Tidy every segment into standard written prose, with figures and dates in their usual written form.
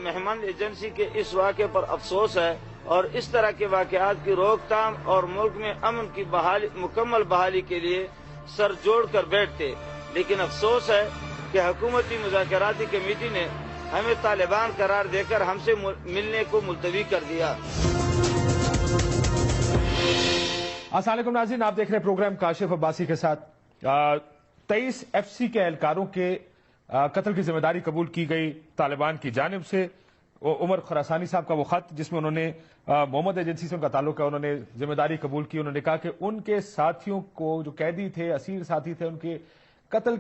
مہمان ایجنسی کے اس واقعے پر افسوس ہے اور اس طرح کے واقعات کی روک تھام اور ملک میں امن کی مکمل بحالی کے لیے سر جوڑ کر بیٹھتے، لیکن افسوس ہے کہ حکومتی مذاکراتی کمیٹی نے ہمیں طالبان قرار دے کر ہم سے ملنے کو ملتوی کر دیا۔ السلام علیکم ناظرین، آپ دیکھ رہے ہیں پروگرام کاشف عباسی کے ساتھ۔ 23 ایف سی کے اہلکاروں کے قتل کی ذمہ داری قبول کی گئی طالبان کی جانب سے۔ عمر خراسانی صاحب کا وہ خط جس میں انہوں نے محمد ایجنسی سے ان کا تعلق ہے، انہوں نے ذمہ داری قبول کی۔ انہوں نے کہا کہ ان کے ساتھیوں کو، جو قیدی تھے، اسیر ساتھی تھے، ان کے قتل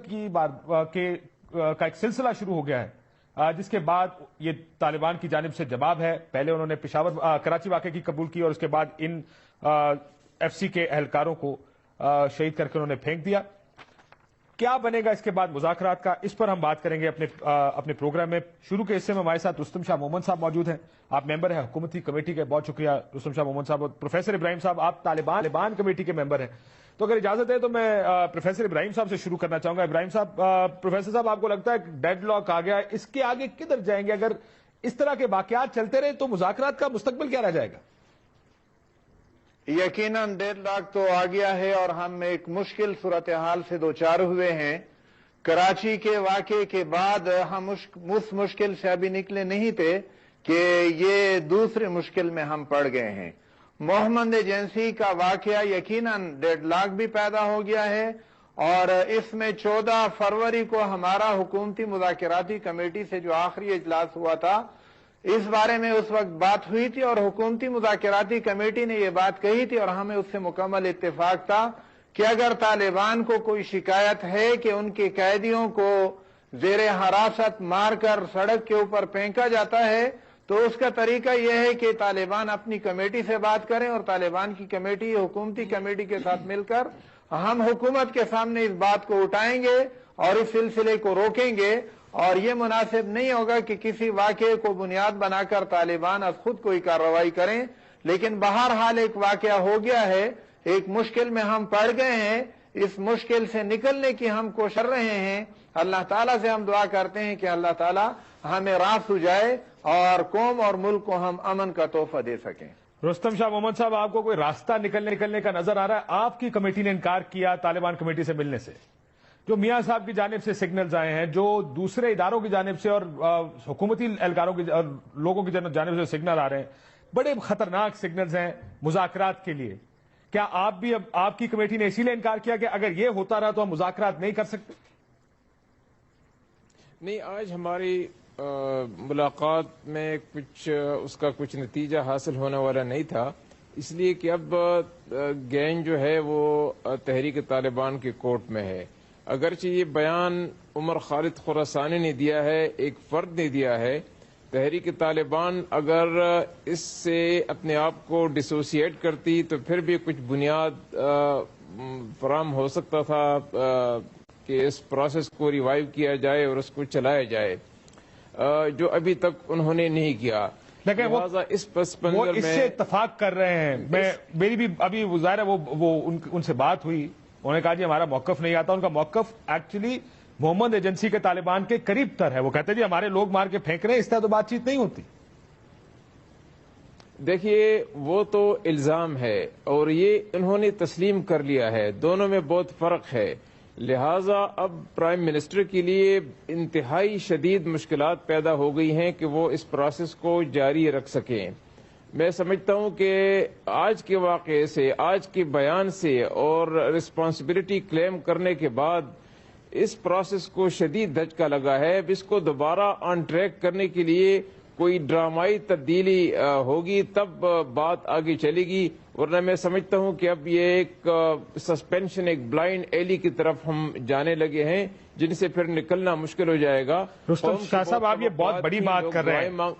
کا ایک سلسلہ شروع ہو گیا ہے، جس کے بعد یہ طالبان کی جانب سے جواب ہے۔ پہلے انہوں نے کراچی واقعے کی قبول کی اور اس کے بعد ان ایف سی کے اہلکاروں کو شہید کر کے انہوں نے پھینک دیا۔ کیا بنے گا اس کے بعد مذاکرات کا، اس پر ہم بات کریں گے اپنے پروگرام میں۔ شروع کے حصے میں ہمارے ساتھ رستم شاہ محمد صاحب موجود ہیں، آپ ممبر ہیں حکومتی کمیٹی کے۔ بہت شکریہ رستم شاہ محمد صاحب۔ اور پروفیسر ابراہیم صاحب، آپ طالبان کمیٹی کے ممبر ہیں۔ تو اگر اجازت ہے تو میں پروفیسر ابراہیم صاحب سے شروع کرنا چاہوں گا۔ ابراہیم صاحب، پروفیسر صاحب، آپ کو لگتا ہے ڈیڈ لاک آ گیا ہے، اس کے آگے کدھر جائیں گے؟ اگر اس طرح کے واقعات چلتے رہے تو مذاکرات کا مستقبل کیا رہ جائے گا؟ یقیناً ڈیڈ لاک تو آ گیا ہے اور ہم ایک مشکل صورتحال سے دوچار ہوئے ہیں۔ کراچی کے واقعے کے بعد ہم اس مشکل سے ابھی نکلے نہیں تھے کہ یہ دوسرے مشکل میں ہم پڑ گئے ہیں۔ محمد ایجنسی کا واقعہ یقیناً ڈیڈ لاک بھی پیدا ہو گیا ہے، اور اس میں 14 فروری کو ہمارا حکومتی مذاکراتی کمیٹی سے جو آخری اجلاس ہوا تھا، اس بارے میں اس وقت بات ہوئی تھی اور حکومتی مذاکراتی کمیٹی نے یہ بات کہی تھی اور ہمیں اس سے مکمل اتفاق تھا کہ اگر طالبان کو کوئی شکایت ہے کہ ان کے قیدیوں کو زیر حراست مار کر سڑک کے اوپر پھینکا جاتا ہے تو اس کا طریقہ یہ ہے کہ طالبان اپنی کمیٹی سے بات کریں، اور طالبان کی کمیٹی حکومتی کمیٹی کے ساتھ مل کر ہم حکومت کے سامنے اس بات کو اٹھائیں گے اور اس سلسلے کو روکیں گے۔ اور یہ مناسب نہیں ہوگا کہ کسی واقعے کو بنیاد بنا کر طالبان از خود کوئی کارروائی کریں، لیکن بہرحال ایک واقعہ ہو گیا ہے، ایک مشکل میں ہم پڑ گئے ہیں۔ اس مشکل سے نکلنے کی ہم کوشش کر رہے ہیں۔ اللہ تعالیٰ سے ہم دعا کرتے ہیں کہ اللہ تعالیٰ ہمیں راہ سجائے اور قوم اور ملک کو ہم امن کا تحفہ دے سکیں۔ رستم شاہ محمد صاحب، آپ کو کوئی راستہ نکلنے کا نظر آ رہا ہے؟ آپ کی کمیٹی نے انکار کیا طالبان کمیٹی سے ملنے سے، جو میاں صاحب کی جانب سے سگنلز آئے ہیں، جو دوسرے اداروں کی جانب سے اور حکومتی اہلکاروں کی اور لوگوں کی جانب سے سگنل آ رہے ہیں، بڑے خطرناک سگنلز ہیں مذاکرات کے لیے۔ کیا آپ کی کمیٹی نے اسی لیے انکار کیا کہ اگر یہ ہوتا رہا تو ہم مذاکرات نہیں کر سکتے؟ نہیں، آج ہماری ملاقات میں اس کا کچھ نتیجہ حاصل ہونے والا نہیں تھا، اس لیے کہ اب گینگ جو ہے وہ تحریک طالبان کے کورٹ میں ہے۔ اگرچہ یہ بیان عمر خالد خراسانی نے دیا ہے، ایک فرد نے دیا ہے، تحریک طالبان اگر اس سے اپنے آپ کو ڈسوسیٹ کرتی تو پھر بھی کچھ بنیاد فراہم ہو سکتا تھا کہ اس پروسیس کو ریوائیو کیا جائے اور اس کو چلایا جائے، جو ابھی تک انہوں نے نہیں کیا۔ لیکن وہ اس سے اتفاق کر رہے ہیں۔ میری بھی ابھی ظاہر ہے وہ ان سے بات ہوئی، انہوں نے کہا جی ہمارا موقف نہیں آتا۔ ان کا موقف ایکچولی محمد ایجنسی کے طالبان کے قریب تر ہے۔ وہ کہتے ہیں جی ہمارے لوگ مار کے پھینک رہے ہیں، اس طرح تو بات چیت نہیں ہوتی۔ دیکھیے، وہ تو الزام ہے اور یہ انہوں نے تسلیم کر لیا ہے، دونوں میں بہت فرق ہے۔ لہٰذا اب پرائم منسٹر کے لیے انتہائی شدید مشکلات پیدا ہو گئی ہیں کہ وہ اس پروسیس کو جاری رکھ سکیں۔ میں سمجھتا ہوں کہ آج کے واقعے سے، آج کے بیان سے اور رسپانسبلٹی کلیم کرنے کے بعد اس پروسیس کو شدید دھچکا لگا ہے۔ اب اس کو دوبارہ آن ٹریک کرنے کے لیے کوئی ڈرامائی تبدیلی ہوگی تب بات آگے چلے گی، ورنہ میں سمجھتا ہوں کہ اب یہ ایک سسپینشن، ایک بلائنڈ ایلی کی طرف ہم جانے لگے ہیں جن سے پھر نکلنا مشکل ہو جائے گا۔ رستم شاہ صاحب، آپ یہ بہت بڑی بات کر رہے ہیں،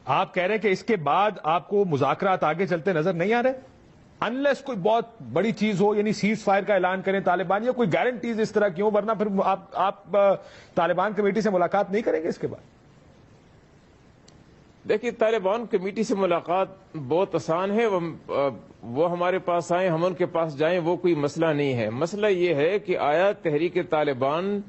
آپ کہہ رہے ہیں کہ اس کے بعد آپ کو مذاکرات آگے چلتے نظر نہیں آ رہے انلیس کوئی بہت بڑی چیز ہو، یعنی سیز فائر کا اعلان کریں طالبان، یا کوئی گارنٹیز اس طرح کی ہوں، ورنہ پھر آپ طالبان کمیٹی سے ملاقات نہیں کریں گے اس کے بعد؟ دیکھیے، طالبان کمیٹی سے ملاقات بہت آسان ہے، وہ ہمارے پاس آئیں، ہم ان کے پاس جائیں، وہ کوئی مسئلہ نہیں ہے۔ مسئلہ یہ ہے کہ آیا تحریک طالبان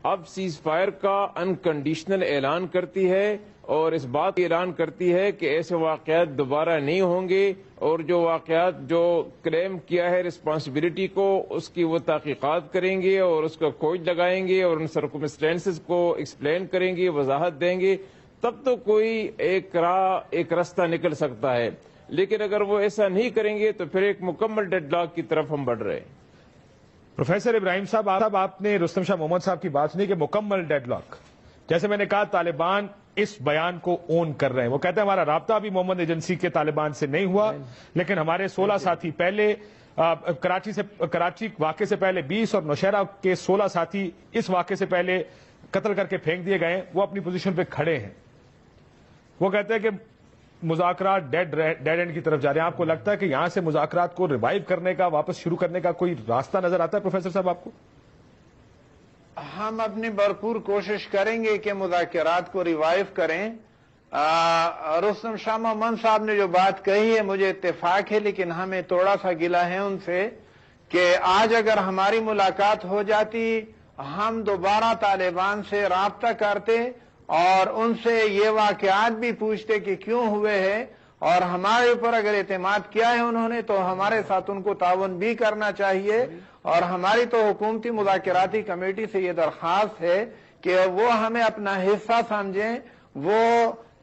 اب سیز فائر کا انکنڈیشنل اعلان کرتی ہے اور اس بات کا اعلان کرتی ہے کہ ایسے واقعات دوبارہ نہیں ہوں گے، اور جو واقعات جو کلیم کیا ہے رسپانسبلٹی کو، اس کی وہ تحقیقات کریں گے اور اس کا کھوج لگائیں گے اور ان سرکمسٹینسز کو ایکسپلین کریں گے، وضاحت دیں گے، تب تو کوئی ایک راستہ نکل سکتا ہے۔ لیکن اگر وہ ایسا نہیں کریں گے تو پھر ایک مکمل ڈیڈ لاک کی طرف ہم بڑھ رہے ہیں۔ پروفیسر ابراہیم صاحب، آپ نے رستم شاہ محمد صاحب کی بات سنی کہ مکمل ڈیڈ لاک، جیسے میں نے کہا طالبان اس بیان کو اون کر رہے ہیں، وہ کہتے ہیں ہمارا رابطہ بھی محمد ایجنسی کے طالبان سے نہیں ہوا، لیکن ہمارے 16 ساتھی پہلے کراچی واقعے سے پہلے 20 اور نوشہرہ کے 16 ساتھی اس واقعے سے پہلے قتل کر کے پھینک دیے گئے ہیں، وہ اپنی پوزیشن پہ کھڑے ہیں۔ وہ کہتے ہیں کہ مذاکرات ڈیڈ اینڈ کی طرف جا رہے ہیں۔ آپ کو لگتا ہے کہ یہاں سے مذاکرات کو ریوائیو کرنے کا، واپس شروع کرنے کا کوئی راستہ نظر آتا ہے پروفیسر صاحب آپ کو؟ ہم اپنی بھرپور کوشش کریں گے کہ مذاکرات کو ریوائیو کریں۔ رستم شاہ محمد صاحب نے جو بات کہی ہے مجھے اتفاق ہے، لیکن ہمیں تھوڑا سا گلہ ہے ان سے کہ آج اگر ہماری ملاقات ہو جاتی، ہم دوبارہ طالبان سے رابطہ کرتے اور ان سے یہ واقعات بھی پوچھتے کہ کیوں ہوئے ہیں، اور ہمارے اوپر اگر اعتماد کیا ہے انہوں نے تو ہمارے ساتھ ان کو تعاون بھی کرنا چاہیے۔ اور ہماری تو حکومتی مذاکراتی کمیٹی سے یہ درخواست ہے کہ وہ ہمیں اپنا حصہ سمجھیں۔ وہ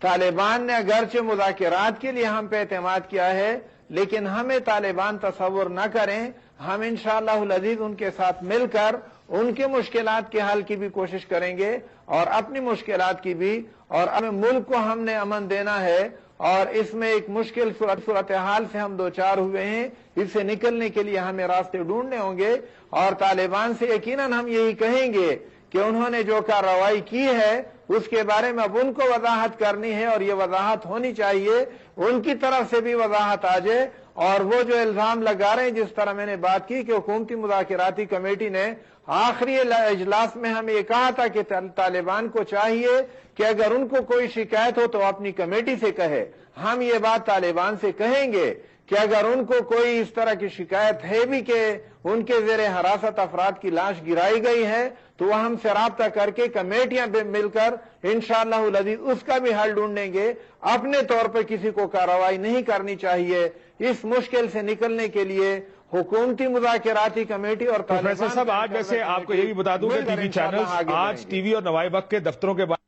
طالبان نے اگرچہ مذاکرات کے لیے ہم پہ اعتماد کیا ہے، لیکن ہمیں طالبان تصور نہ کریں۔ ہم انشاءاللہ العزیز ان کے ساتھ مل کر ان کے مشکلات کے حل کی بھی کوشش کریں گے اور اپنی مشکلات کی بھی، اور اپنے ملک کو ہم نے امن دینا ہے، اور اس میں ایک مشکل صورتحال سے ہم دوچار ہوئے ہیں، اس سے نکلنے کے لیے ہمیں راستے ڈھونڈنے ہوں گے۔ اور طالبان سے یقیناً ہم یہی کہیں گے کہ انہوں نے جو کارروائی کی ہے اس کے بارے میں اب ان کو وضاحت کرنی ہے، اور یہ وضاحت ہونی چاہیے، ان کی طرف سے بھی وضاحت آ جائے۔ اور وہ جو الزام لگا رہے ہیں، جس طرح میں نے بات کی کہ حکومتی مذاکراتی کمیٹی نے آخری اجلاس میں ہمیں یہ کہا تھا کہ طالبان کو چاہیے کہ اگر ان کو کوئی شکایت ہو تو اپنی کمیٹی سے کہے۔ ہم یہ بات طالبان سے کہیں گے کہ اگر ان کو کوئی اس طرح کی شکایت ہے بھی کہ ان کے زیر حراست افراد کی لاش گرائی گئی ہے، تو وہ ہم سے رابطہ کر کے کمیٹیاں مل کر انشاءاللہ العزیز اس کا بھی حل ڈھونڈیں گے۔ اپنے طور پر کسی کو کارروائی نہیں کرنی چاہیے۔ اس مشکل سے نکلنے کے لیے حکومتی مذاکراتی کمیٹی اور پروفیسر صاحب، آج ویسے آپ کو یہ بھی بتا دوں کہ ٹی وی چینلز آج ٹی وی اور نوائب وقت کے دفتروں کے بارے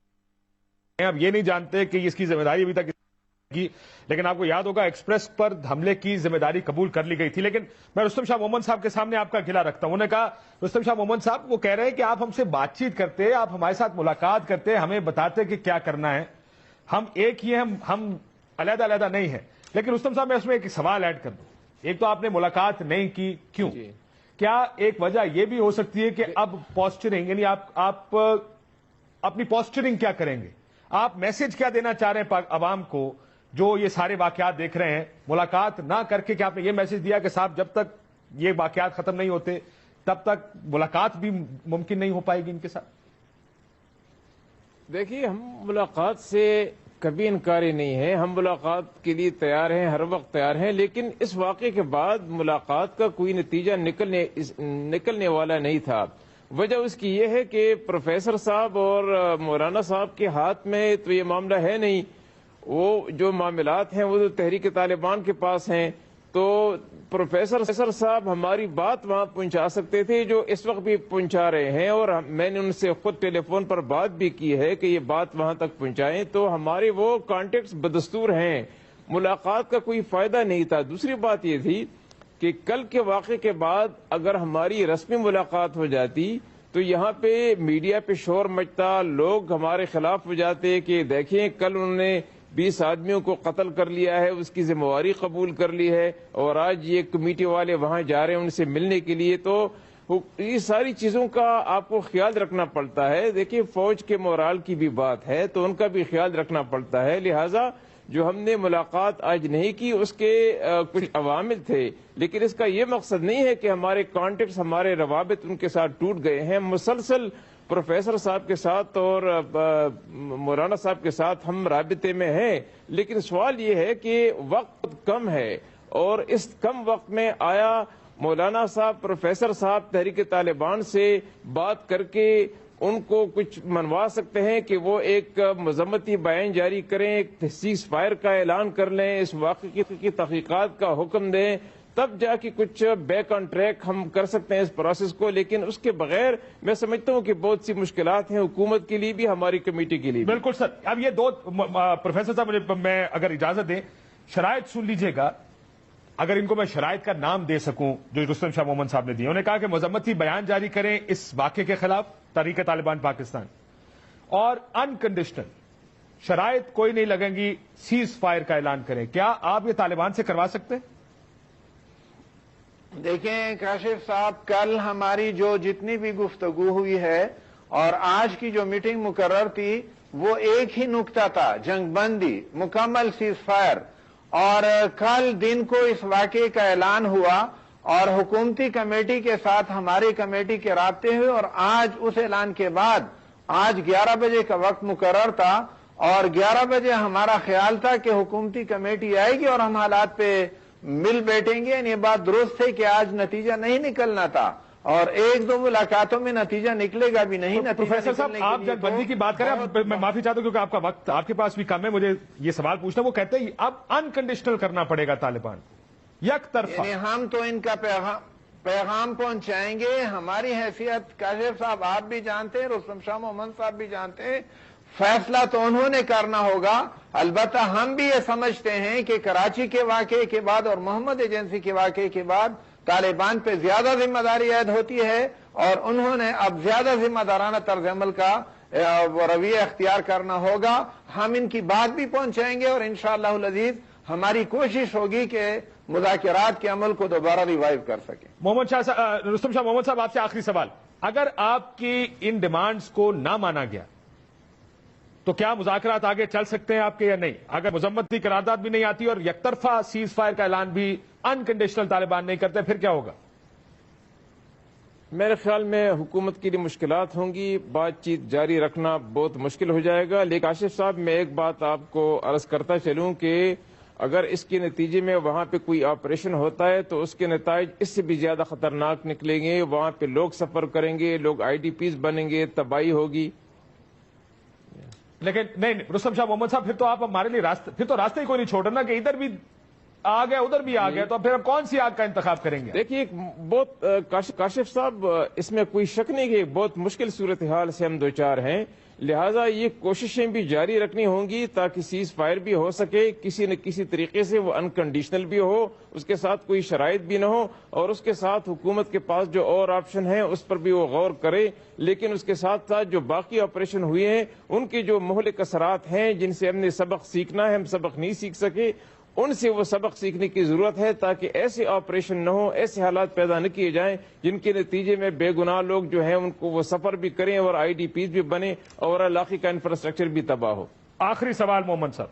میں اب یہ نہیں جانتے کہ اس کی ذمہ داری ابھی تک کی، لیکن آپ کو یاد ہوگا ایکسپریس پر حملے کی ذمہ داری قبول کر لی گئی تھی۔ لیکن میں رستم شاہ محمد صاحب کے سامنے آپ کا گلہ رکھتا ہوں۔ انہوں نے کہا، رستم شاہ محمد صاحب وہ کہہ رہے ہیں کہ آپ ہم سے بات چیت کرتے، آپ ہمارے ساتھ ملاقات کرتے، ہمیں بتاتے کہ کیا کرنا ہے، ہم ایک ہی ہیں، ہم علیحدہ علیحدہ نہیں ہیں۔ لیکن رستم صاحب میں اس میں ایک سوال ایڈ کر دوں، ایک تو آپ نے ملاقات نہیں کی، کیوں؟ کیا ایک وجہ یہ بھی ہو سکتی ہے کہ اب پوسچرنگ، یعنی آپ اپنی پوسچرنگ کیا کریں گے، آپ میسج کیا دینا چاہ رہے ہیں عوام کو جو یہ سارے واقعات دیکھ رہے ہیں؟ ملاقات نہ کر کے کیا آپ نے یہ میسج دیا کہ صاحب جب تک یہ واقعات ختم نہیں ہوتے تب تک ملاقات بھی ممکن نہیں ہو پائے گی ان کے ساتھ؟ دیکھیے، ہم ملاقات سے کبھی انکاری نہیں ہے، ہم ملاقات کے لیے تیار ہیں، ہر وقت تیار ہیں، لیکن اس واقعے کے بعد ملاقات کا کوئی نتیجہ نکلنے والا نہیں تھا۔ وجہ اس کی یہ ہے کہ پروفیسر صاحب اور مولانا صاحب کے ہاتھ میں تو یہ معاملہ ہے نہیں، وہ جو معاملات ہیں وہ تو تحریک طالبان کے پاس ہیں۔ تو پروفیسر صاحب ہماری بات وہاں پہنچا سکتے تھے، جو اس وقت بھی پہنچا رہے ہیں، اور میں نے ان سے خود ٹیلی فون پر بات بھی کی ہے کہ یہ بات وہاں تک پہنچائیں۔ تو ہمارے وہ کانٹیکٹس بدستور ہیں، ملاقات کا کوئی فائدہ نہیں تھا۔ دوسری بات یہ تھی کہ کل کے واقعے کے بعد اگر ہماری رسمی ملاقات ہو جاتی تو یہاں پہ میڈیا پہ شور مچتا، لوگ ہمارے خلاف ہو جاتے کہ دیکھیں کل انہوں نے 20 آدمیوں کو قتل کر لیا ہے، اس کی ذمہ داری قبول کر لی ہے، اور آج یہ کمیٹی والے وہاں جا رہے ہیں ان سے ملنے کے لیے۔ تو یہ ساری چیزوں کا آپ کو خیال رکھنا پڑتا ہے۔ دیکھیے، فوج کے مورال کی بھی بات ہے تو ان کا بھی خیال رکھنا پڑتا ہے، لہٰذا جو ہم نے ملاقات آج نہیں کی اس کے کچھ عوامل تھے، لیکن اس کا یہ مقصد نہیں ہے کہ ہمارے کانٹیکٹس، ہمارے روابط ان کے ساتھ ٹوٹ گئے ہیں۔ مسلسل پروفیسر صاحب کے ساتھ اور مولانا صاحب کے ساتھ ہم رابطے میں ہیں، لیکن سوال یہ ہے کہ وقت کم ہے، اور اس کم وقت میں آیا مولانا صاحب، پروفیسر صاحب تحریک طالبان سے بات کر کے ان کو کچھ منوا سکتے ہیں کہ وہ ایک مذمتی بیان جاری کریں، ایک سیز فائر کا اعلان کر لیں، اس واقعے کی تحقیقات کا حکم دیں، تب جا کے کچھ بیک آن ٹریک ہم کر سکتے ہیں اس پروسیس کو. لیکن اس کے بغیر میں سمجھتا ہوں کہ بہت سی مشکلات ہیں حکومت کے لیے بھی، ہماری کمیٹی کے لیے بھی. بالکل سر. اب یہ دو پروفیسر صاحب مجھے میں اگر اجازت دیں شرائط سن لیجئے گا، اگر ان کو میں شرائط کا نام دے سکوں جو رستم شاہ مومن صاحب نے دی. انہوں نے کہا کہ مذمتی بیان جاری کریں اس واقعے کے خلاف تحریک طالبان پاکستان، اور انکنڈیشنل شرائط کوئی نہیں لگیں گی، سیز فائر کا اعلان کریں. کیا آپ یہ طالبان سے کروا سکتے ہیں؟ دیکھیں کاشف صاحب، کل ہماری جو جتنی بھی گفتگو ہوئی ہے اور آج کی جو میٹنگ مقرر تھی وہ ایک ہی نکتہ تھا، جنگ بندی، مکمل سیز فائر. اور کل دن کو اس واقعے کا اعلان ہوا اور حکومتی کمیٹی کے ساتھ ہماری کمیٹی کے رابطے ہوئے، اور آج اس اعلان کے بعد آج 11 بجے کا وقت مقرر تھا، اور 11 بجے ہمارا خیال تھا کہ حکومتی کمیٹی آئے گی اور ہم حالات پہ مل بیٹھیں گے. یہ بات درست ہے کہ آج نتیجہ نہیں نکلنا تھا، اور ایک دو ملاقاتوں میں نتیجہ نکلے گا بھی نہیں. پروفیسر صاحب آپ جنگ بندی کی بات کریں، میں معافی چاہتا ہوں کیونکہ آپ کا وقت آپ کے پاس بھی کم ہے، مجھے یہ سوال پوچھنا. وہ کہتے ہیں اب انکنڈیشنل کرنا پڑے گا طالبان، یک طرفہ. ہم تو ان کا پیغام پہنچائیں گے. ہماری حیثیت کاشف صاحب آپ بھی جانتے ہیں، رستم شاہ مومن صاحب بھی جانتے ہیں، فیصلہ تو انہوں نے کرنا ہوگا. البتہ ہم بھی یہ سمجھتے ہیں کہ کراچی کے واقعے کے بعد اور محمد ایجنسی کے واقعے کے بعد طالبان پہ زیادہ ذمہ داری عائد ہوتی ہے، اور انہوں نے اب زیادہ ذمہ دارانہ طرز عمل کا رویہ اختیار کرنا ہوگا. ہم ان کی بات بھی پہنچائیں گے، اور انشاءاللہ العزیز ہماری کوشش ہوگی کہ مذاکرات کے عمل کو دوبارہ ریوائیو کر سکیں. رستم شاہ محمد صاحب آپ سے آخری سوال، اگر آپ کی ان ڈیمانڈز کو نہ مانا گیا تو کیا مذاکرات آگے چل سکتے ہیں آپ کے یا نہیں؟ اگر مذمتی قرارداد بھی نہیں آتی اور یک طرفہ سیز فائر کا اعلان بھی انکنڈیشنل طالبان نہیں کرتے، پھر کیا ہوگا؟ میرے خیال میں حکومت کے لیے مشکلات ہوں گی، بات چیت جاری رکھنا بہت مشکل ہو جائے گا. لیکن کاشف صاحب میں ایک بات آپ کو عرض کرتا چلوں کہ اگر اس کے نتیجے میں وہاں پہ کوئی آپریشن ہوتا ہے تو اس کے نتائج اس سے بھی زیادہ خطرناک نکلیں گے. وہاں پہ لوگ سفر کریں گے، لوگ IDPs بنیں گے، تباہی ہوگی. لیکن نہیں رستم شاہ محمد صاحب، پھر تو آپ ہمارے لیے پھر تو راستے ہی کوئی نہیں چھوڑ رہا نا، کہ ادھر بھی آ گیا ادھر بھی آ گیا، تو پھر ہم کون سی آگ کا انتخاب کریں گے؟ دیکھیے بہت کاشف صاحب اس میں کوئی شک نہیں کہ بہت مشکل صورتحال سے ہم دوچار ہیں، لہٰذا یہ کوششیں بھی جاری رکھنی ہوں گی تاکہ سیز فائر بھی ہو سکے کسی نہ کسی طریقے سے، وہ انکنڈیشنل بھی ہو، اس کے ساتھ کوئی شرائط بھی نہ ہو، اور اس کے ساتھ حکومت کے پاس جو اور آپشن ہیں اس پر بھی وہ غور کرے. لیکن اس کے ساتھ ساتھ جو باقی آپریشن ہوئے ہیں ان کے جو مہلک اثرات ہیں جن سے ہم نے سبق سیکھنا ہے، ہم سبق نہیں سیکھ سکے، ان سے وہ سبق سیکھنے کی ضرورت ہے تاکہ ایسے آپریشن نہ ہو، ایسے حالات پیدا نہ کیے جائیں جن کے نتیجے میں بے گناہ لوگ جو ہیں ان کو وہ سفر بھی کریں اور IDPs بھی بنے اور علاقے کا انفراسٹرکچر بھی تباہ ہو. آخری سوال محمد صاحب،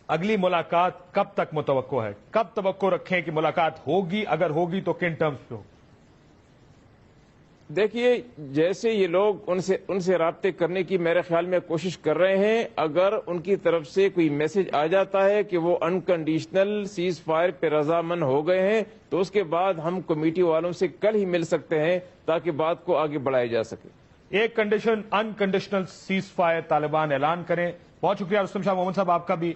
اگلی ملاقات کب تک متوقع ہے؟ کب توقع رکھیں کہ ملاقات ہوگی؟ اگر ہوگی تو کن ٹرمز پہ ہوگی؟ دیکھیے جیسے یہ لوگ ان سے رابطے کرنے کی میرے خیال میں کوشش کر رہے ہیں، اگر ان کی طرف سے کوئی میسج آ جاتا ہے کہ وہ انکنڈیشنل سیز فائر پہ رضامند ہو گئے ہیں تو اس کے بعد ہم کمیٹی والوں سے کل ہی مل سکتے ہیں تاکہ بات کو آگے بڑھایا جا سکے. ایک condition unconditional cease fire Taliban اعلان کریں. بہت شکریہ رستم شاہ محمد صاحب، آپ کا بھی.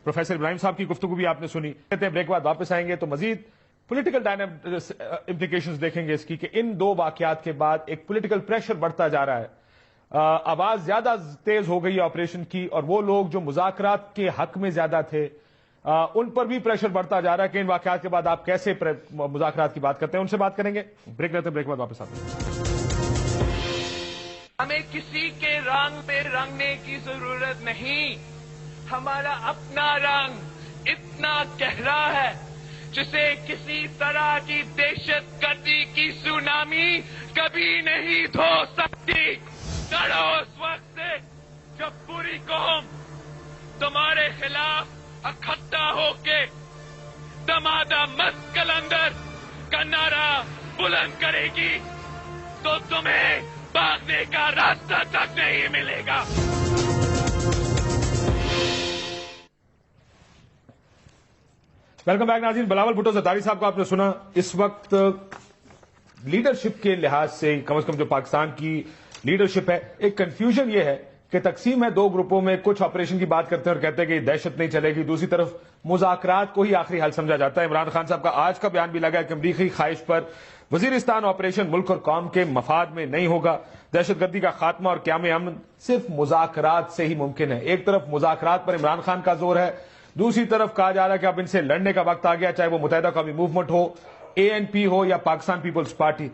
پروفیسر ابراہیم صاحب کی گفتگو بھی آپ نے سنی. کہتے ہیں بریک بعد واپس آئیں گے تو مزید پولیٹیکل امپلیکیشنز دیکھیں گے اس کی، کہ ان دو واقعات کے بعد ایک پولیٹیکل پریشر بڑھتا جا رہا ہے، آواز زیادہ تیز ہو گئی ہے آپریشن کی، اور وہ لوگ جو مذاکرات کے حق میں زیادہ تھے ان پر بھی پریشر بڑھتا جا رہا ہے کہ ان واقعات کے بعد آپ کیسے مذاکرات کی بات کرتے ہیں. ان سے بات کریں گے. بریک لیتے ہیں، بریک بعد واپس آتے ہیں. ہمیں کسی کے رنگ پہ رنگنے کی ضرورت نہیں. ہمارا اپنا رنگ اتنا گہرا ہے جسے کسی طرح کی دہشت گردی کی سونامی کبھی نہیں دھو سکتی. ڈرو اس وقت سے جب پوری قوم تمہارے خلاف اکٹھا ہو کے دمادہ مست کلندر کا نعرہ بلند کرے گی تو تمہیں بھاگنے کا راستہ تک نہیں ملے گا. ویلکم بیک ناظرین. بلاول بھٹو زرداری صاحب کو آپ نے سنا. اس وقت لیڈرشپ کے لحاظ سے کم از کم جو پاکستان کی لیڈرشپ ہے. ایک کنفیوژن یہ ہے کہ تقسیم ہے دو گروپوں میں, کچھ آپریشن کی بات کرتے ہیں اور کہتے ہیں کہ دہشت نہیں چلے گی, دوسری طرف مذاکرات کو ہی آخری حل سمجھا جاتا ہے. عمران خان صاحب کا آج کا بیان بھی لگا ہے کہ امریکی خواہش پر وزیرستان آپریشن ملک اور قوم کے مفاد میں نہیں ہوگا. دہشت گردی کا خاتمہ اور قیام امن صرف مذاکرات سے ہی ممکن ہے. ایک طرف مذاکرات پر عمران خان کا زور ہے, دوسری طرف کہا جا رہا ہے کہ اب ان سے لڑنے کا وقت آ گیا, چاہے وہ متحدہ قومی موومنٹ ہو, ANP ہو یا پاکستان پیپلز پارٹی.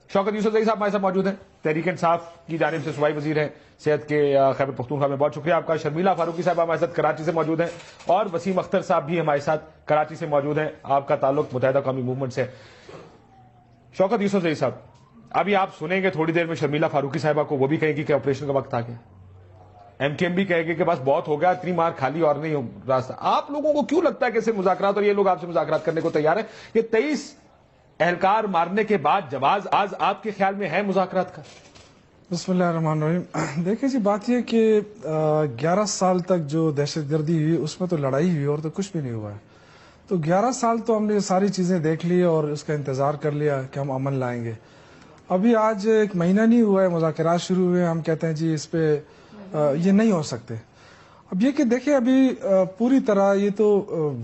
شوکت یوسفزئی صاحب ہمارے ساتھ موجود ہیں, تحریک انصاف کی جانب سے صوبائی وزیر ہیں صحت کے خیبر پختونخوا میں. بہت شکریہ آپ کا. شرمیلا فاروقی صاحب ہمارے ساتھ کراچی سے موجود ہیں, اور وسیم اختر صاحب بھی ہمارے ساتھ کراچی سے موجود ہیں. آپ کا تعلق متحدہ قومی موومنٹ سے. شوکت یوسفزئی صاحب, ابھی آپ سنیں گے تھوڑی دیر میں شرمیلا فاروقی صاحبہ کو, وہ بھی کہیں گی کہ آپریشن کا وقت آ گیا. MKM بھی کہے گی کہ بس بہت ہو گیا, اتنی مار کھالی اور نہیں راستہ. آپ لوگوں کو کیوں لگتا ہے کہ صرف مذاکرات, اور یہ لوگ آپ سے مذاکرات کرنے کو تیار ہیں, کہ 23 اہلکار مارنے کے بعد جواز آج آپ کے خیال میں ہے مذاکرات کا؟ بسم اللہ الرحمن الرحیم. دیکھیں جی, بات یہ کہ 11 سال تک جو دہشت گردی ہوئی اس میں تو لڑائی ہوئی اور تو کچھ بھی نہیں ہوا ہے. تو 11 سال تو ہم نے ساری چیزیں دیکھ لی اور اس کا انتظار کر لیا کہ ہم امن لائیں گے. ابھی آج 1 مہینہ نہیں ہوا ہے, مذاکرات شروع ہوئے, ہم کہتے ہیں جی اس پہ یہ نہیں ہو سکتے. اب یہ کہ دیکھیں ابھی پوری طرح یہ تو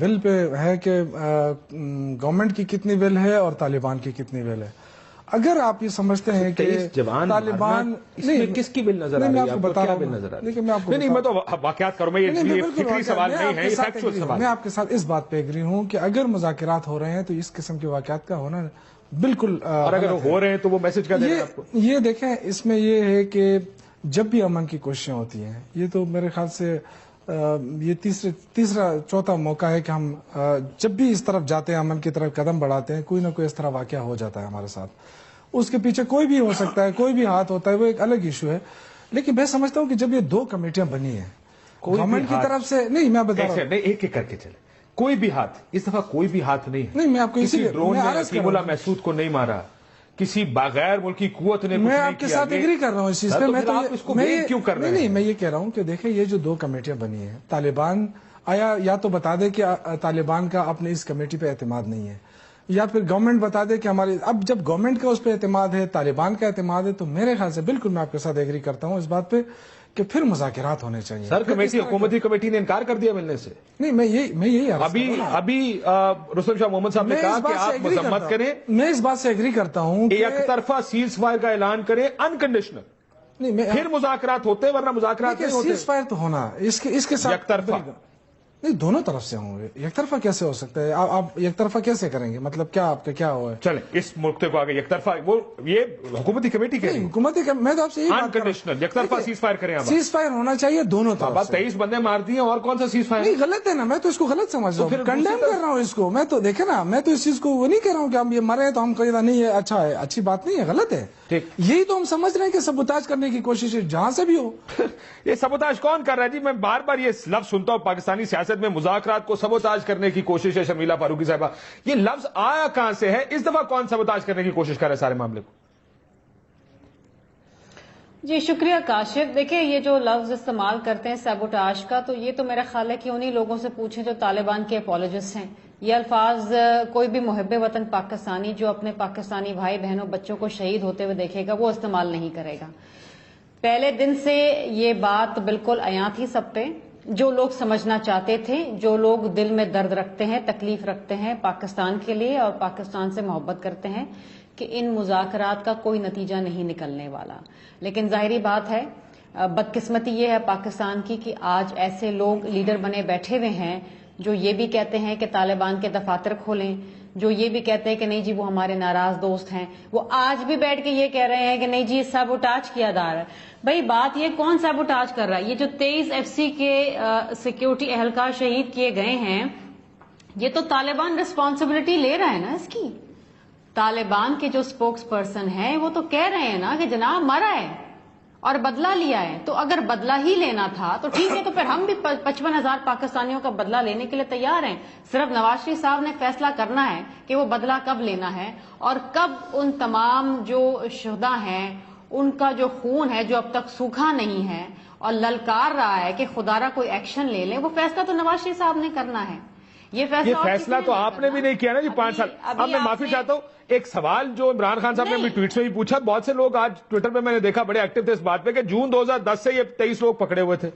ول پہ ہے کہ گورنمنٹ کی کتنی ول ہے اور طالبان کی کتنی ول ہے. اگر آپ یہ سمجھتے ہیں کہ طالبان کس کی بل نظر آ رہی ہے, آپ کو کیا بل نظر آ رہی ہے؟ نہیں, میں تو واقعات کروں, میں یہ فکری سوال نہیں ہے, یہ فیکچوئل سوال. میں آپ کے ساتھ اس بات پہ ایگری ہوں کہ اگر مذاکرات ہو رہے ہیں تو اس قسم کے واقعات کا ہونا بالکل, اور اگر ہو رہے ہیں تو وہ میسج کیا دے رہے ہیں آپ کو؟ یہ دیکھیں, اس میں یہ ہے کہ جب بھی امن کی کوششیں ہوتی ہیں, یہ تو میرے خیال سے یہ تیسرا چوتھا موقع ہے کہ ہم جب بھی اس طرف جاتے ہیں, امن کی طرف قدم بڑھاتے ہیں, کوئی نہ کوئی اس طرح واقعہ ہو جاتا ہے ہمارے ساتھ. اس کے پیچھے کوئی بھی ہو سکتا ہے, کوئی بھی ہاتھ ہوتا ہے, وہ ایک الگ ایشو ہے. لیکن میں سمجھتا ہوں کہ جب یہ 2 کمیٹیاں بنی ہیں گورنمنٹ کی طرف سے, نہیں میں بتا رہا ہوں, ایک ایک کر کے چلے, کوئی بھی ہاتھ, اس دفعہ کوئی بھی ہاتھ نہیں ہے. نہیں, میں آپ کو کسی ڈرون نے عقیم اللہ محسود کو نہیں مارا, کسی بغیر ملکی قوت نے, میں آپ کے ساتھ ایگری کر رہا ہوں اس چیز پہ. میں تو کیوں کر رہے ہیں؟ نہیں, میں یہ کہہ رہا ہوں کہ دیکھیں یہ جو 2 کمیٹیاں بنی ہیں, طالبان آیا یا تو بتا دے کہ طالبان کا اپنے اس کمیٹی پہ اعتماد نہیں ہے, یا پھر گورنمنٹ بتا دے کہ ہماری, اب جب گورنمنٹ کا اس پہ اعتماد ہے, طالبان کا اعتماد ہے, تو میرے خیال سے بالکل میں آپ کے ساتھ ایگری کرتا ہوں اس بات پہ کہ پھر مذاکرات ہونے چاہیے. سر کمیٹی, حکومتی کمیٹی نے انکار کر دیا ملنے سے. نہیں, میں یہی ابھی رستم شاہ محمد صاحب نے کہا کہ آپ مذمت کریں, میں اس بات سے ایگری کرتا ہوں کہ ایک طرفہ سیز فائر کا اعلان کریں انکنڈیشنل, نہیں پھر مذاکرات ہوتے, ورنہ مذاکرات نہیں ہوتے. سیز فائر تو ہونا اس کے ساتھ یک طرفہ نہیں, دونوں طرف سے ہوں گے. یک طرفہ کیسے ہو سکتا ہے؟ آپ یک طرفہ کیسے کریں گے؟ مطلب کیا آپ کا کیا ہوا ہے؟ چلیں اس ملک کو آگے یک طرفہ, وہ یہ حکومتی کمیٹی کے حکومتی, میں تو آپ سے انکنڈیشنل یک طرفہ سیز فائر کریں. سیز فائر ہونا چاہیے دونوں طرف. 23 بندے مار دیے, اور کون سا سیز فائر؟ نہیں, غلط ہے نا, میں تو اس کو غلط سمجھ رہا ہوں, کنڈیم کر رہا ہوں اس کو. میں تو دیکھیں نا, میں تو اس چیز کو وہ نہیں کہہ رہا ہوں کہ ہم یہ مرے تو ہم کہیں نہیں ہے اچھا ہے, اچھی بات نہیں ہے, غلط ہے. یہی تو ہم سمجھ رہے ہیں کہ سبوتاج کرنے کی کوشش ہے جہاں سے بھی ہو. یہ سبوتاج کون کر رہا ہے جی؟ میں بار بار یہ لفظ سنتا ہوں پاکستانی سیاست میں, مذاکرات کو سبوتاج کرنے کی کوشش ہے. شرمیلا فاروقی صاحبہ, یہ لفظ آیا کہاں سے ہے؟ اس دفعہ کون سبوتاج کرنے کی کوشش کر رہا ہے سارے معاملے کو؟ جی شکریہ کاشف. دیکھیں یہ جو لفظ استعمال کرتے ہیں سیبوٹاج کا, تو یہ تو میرا خیال ہے کہ انہی لوگوں سے پوچھیں جو طالبان کے اپولوجسٹ ہیں. یہ الفاظ کوئی بھی محب وطن پاکستانی جو اپنے پاکستانی بھائی بہنوں بچوں کو شہید ہوتے ہوئے دیکھے گا وہ استعمال نہیں کرے گا. پہلے دن سے یہ بات بالکل عیاں تھی سب پہ. جو لوگ سمجھنا چاہتے تھے, جو لوگ دل میں درد رکھتے ہیں, تکلیف رکھتے ہیں پاکستان کے لیے اور پاکستان سے محبت کرتے ہیں, کہ ان مذاکرات کا کوئی نتیجہ نہیں نکلنے والا. لیکن ظاہری بات ہے, بدقسمتی یہ ہے پاکستان کی کہ آج ایسے لوگ لیڈر بنے بیٹھے ہوئے ہیں جو یہ بھی کہتے ہیں کہ طالبان کے دفاتر کھولیں, جو یہ بھی کہتے ہیں کہ نہیں جی وہ ہمارے ناراض دوست ہیں, وہ آج بھی بیٹھ کے یہ کہہ رہے ہیں کہ نہیں جی سیبوٹاج کیا جا رہا ہے. بھائی بات یہ کون سیبوٹاج کر رہا ہے؟ یہ جو 23 FC کے سیکیورٹی اہلکار شہید کیے گئے ہیں, یہ تو طالبان ریسپانسبلٹی لے رہا ہے نا اس کی. طالبان کے جو سپوکس پرسن ہیں وہ تو کہہ رہے ہیں نا کہ جناب مرا ہے اور بدلہ لیا ہے. تو اگر بدلہ ہی لینا تھا تو ٹھیک ہے, تو پھر ہم بھی 55,000 پاکستانیوں کا بدلہ لینے کے لیے تیار ہیں. صرف نواز شریف صاحب نے فیصلہ کرنا ہے کہ وہ بدلہ کب لینا ہے اور کب ان تمام جو شہداء ہیں ان کا جو خون ہے جو اب تک سوکھا نہیں ہے اور للکار رہا ہے کہ خدا را کوئی ایکشن لے لیں, وہ فیصلہ تو نواز شریف صاحب نے کرنا ہے. یہ فیصلہ تو آپ نے بھی نہیں کیا نا جی 5 سال. اب میں معافی چاہتا ہوں, ایک سوال جو عمران خان صاحب نے اپنی ٹویٹ میں بھی پوچھا, بہت سے لوگ آج ٹویٹر پہ میں نے دیکھا بڑے ایکٹیو تھے اس بات پہ کہ جون 2010 سے یہ 23 لوگ پکڑے ہوئے تھے.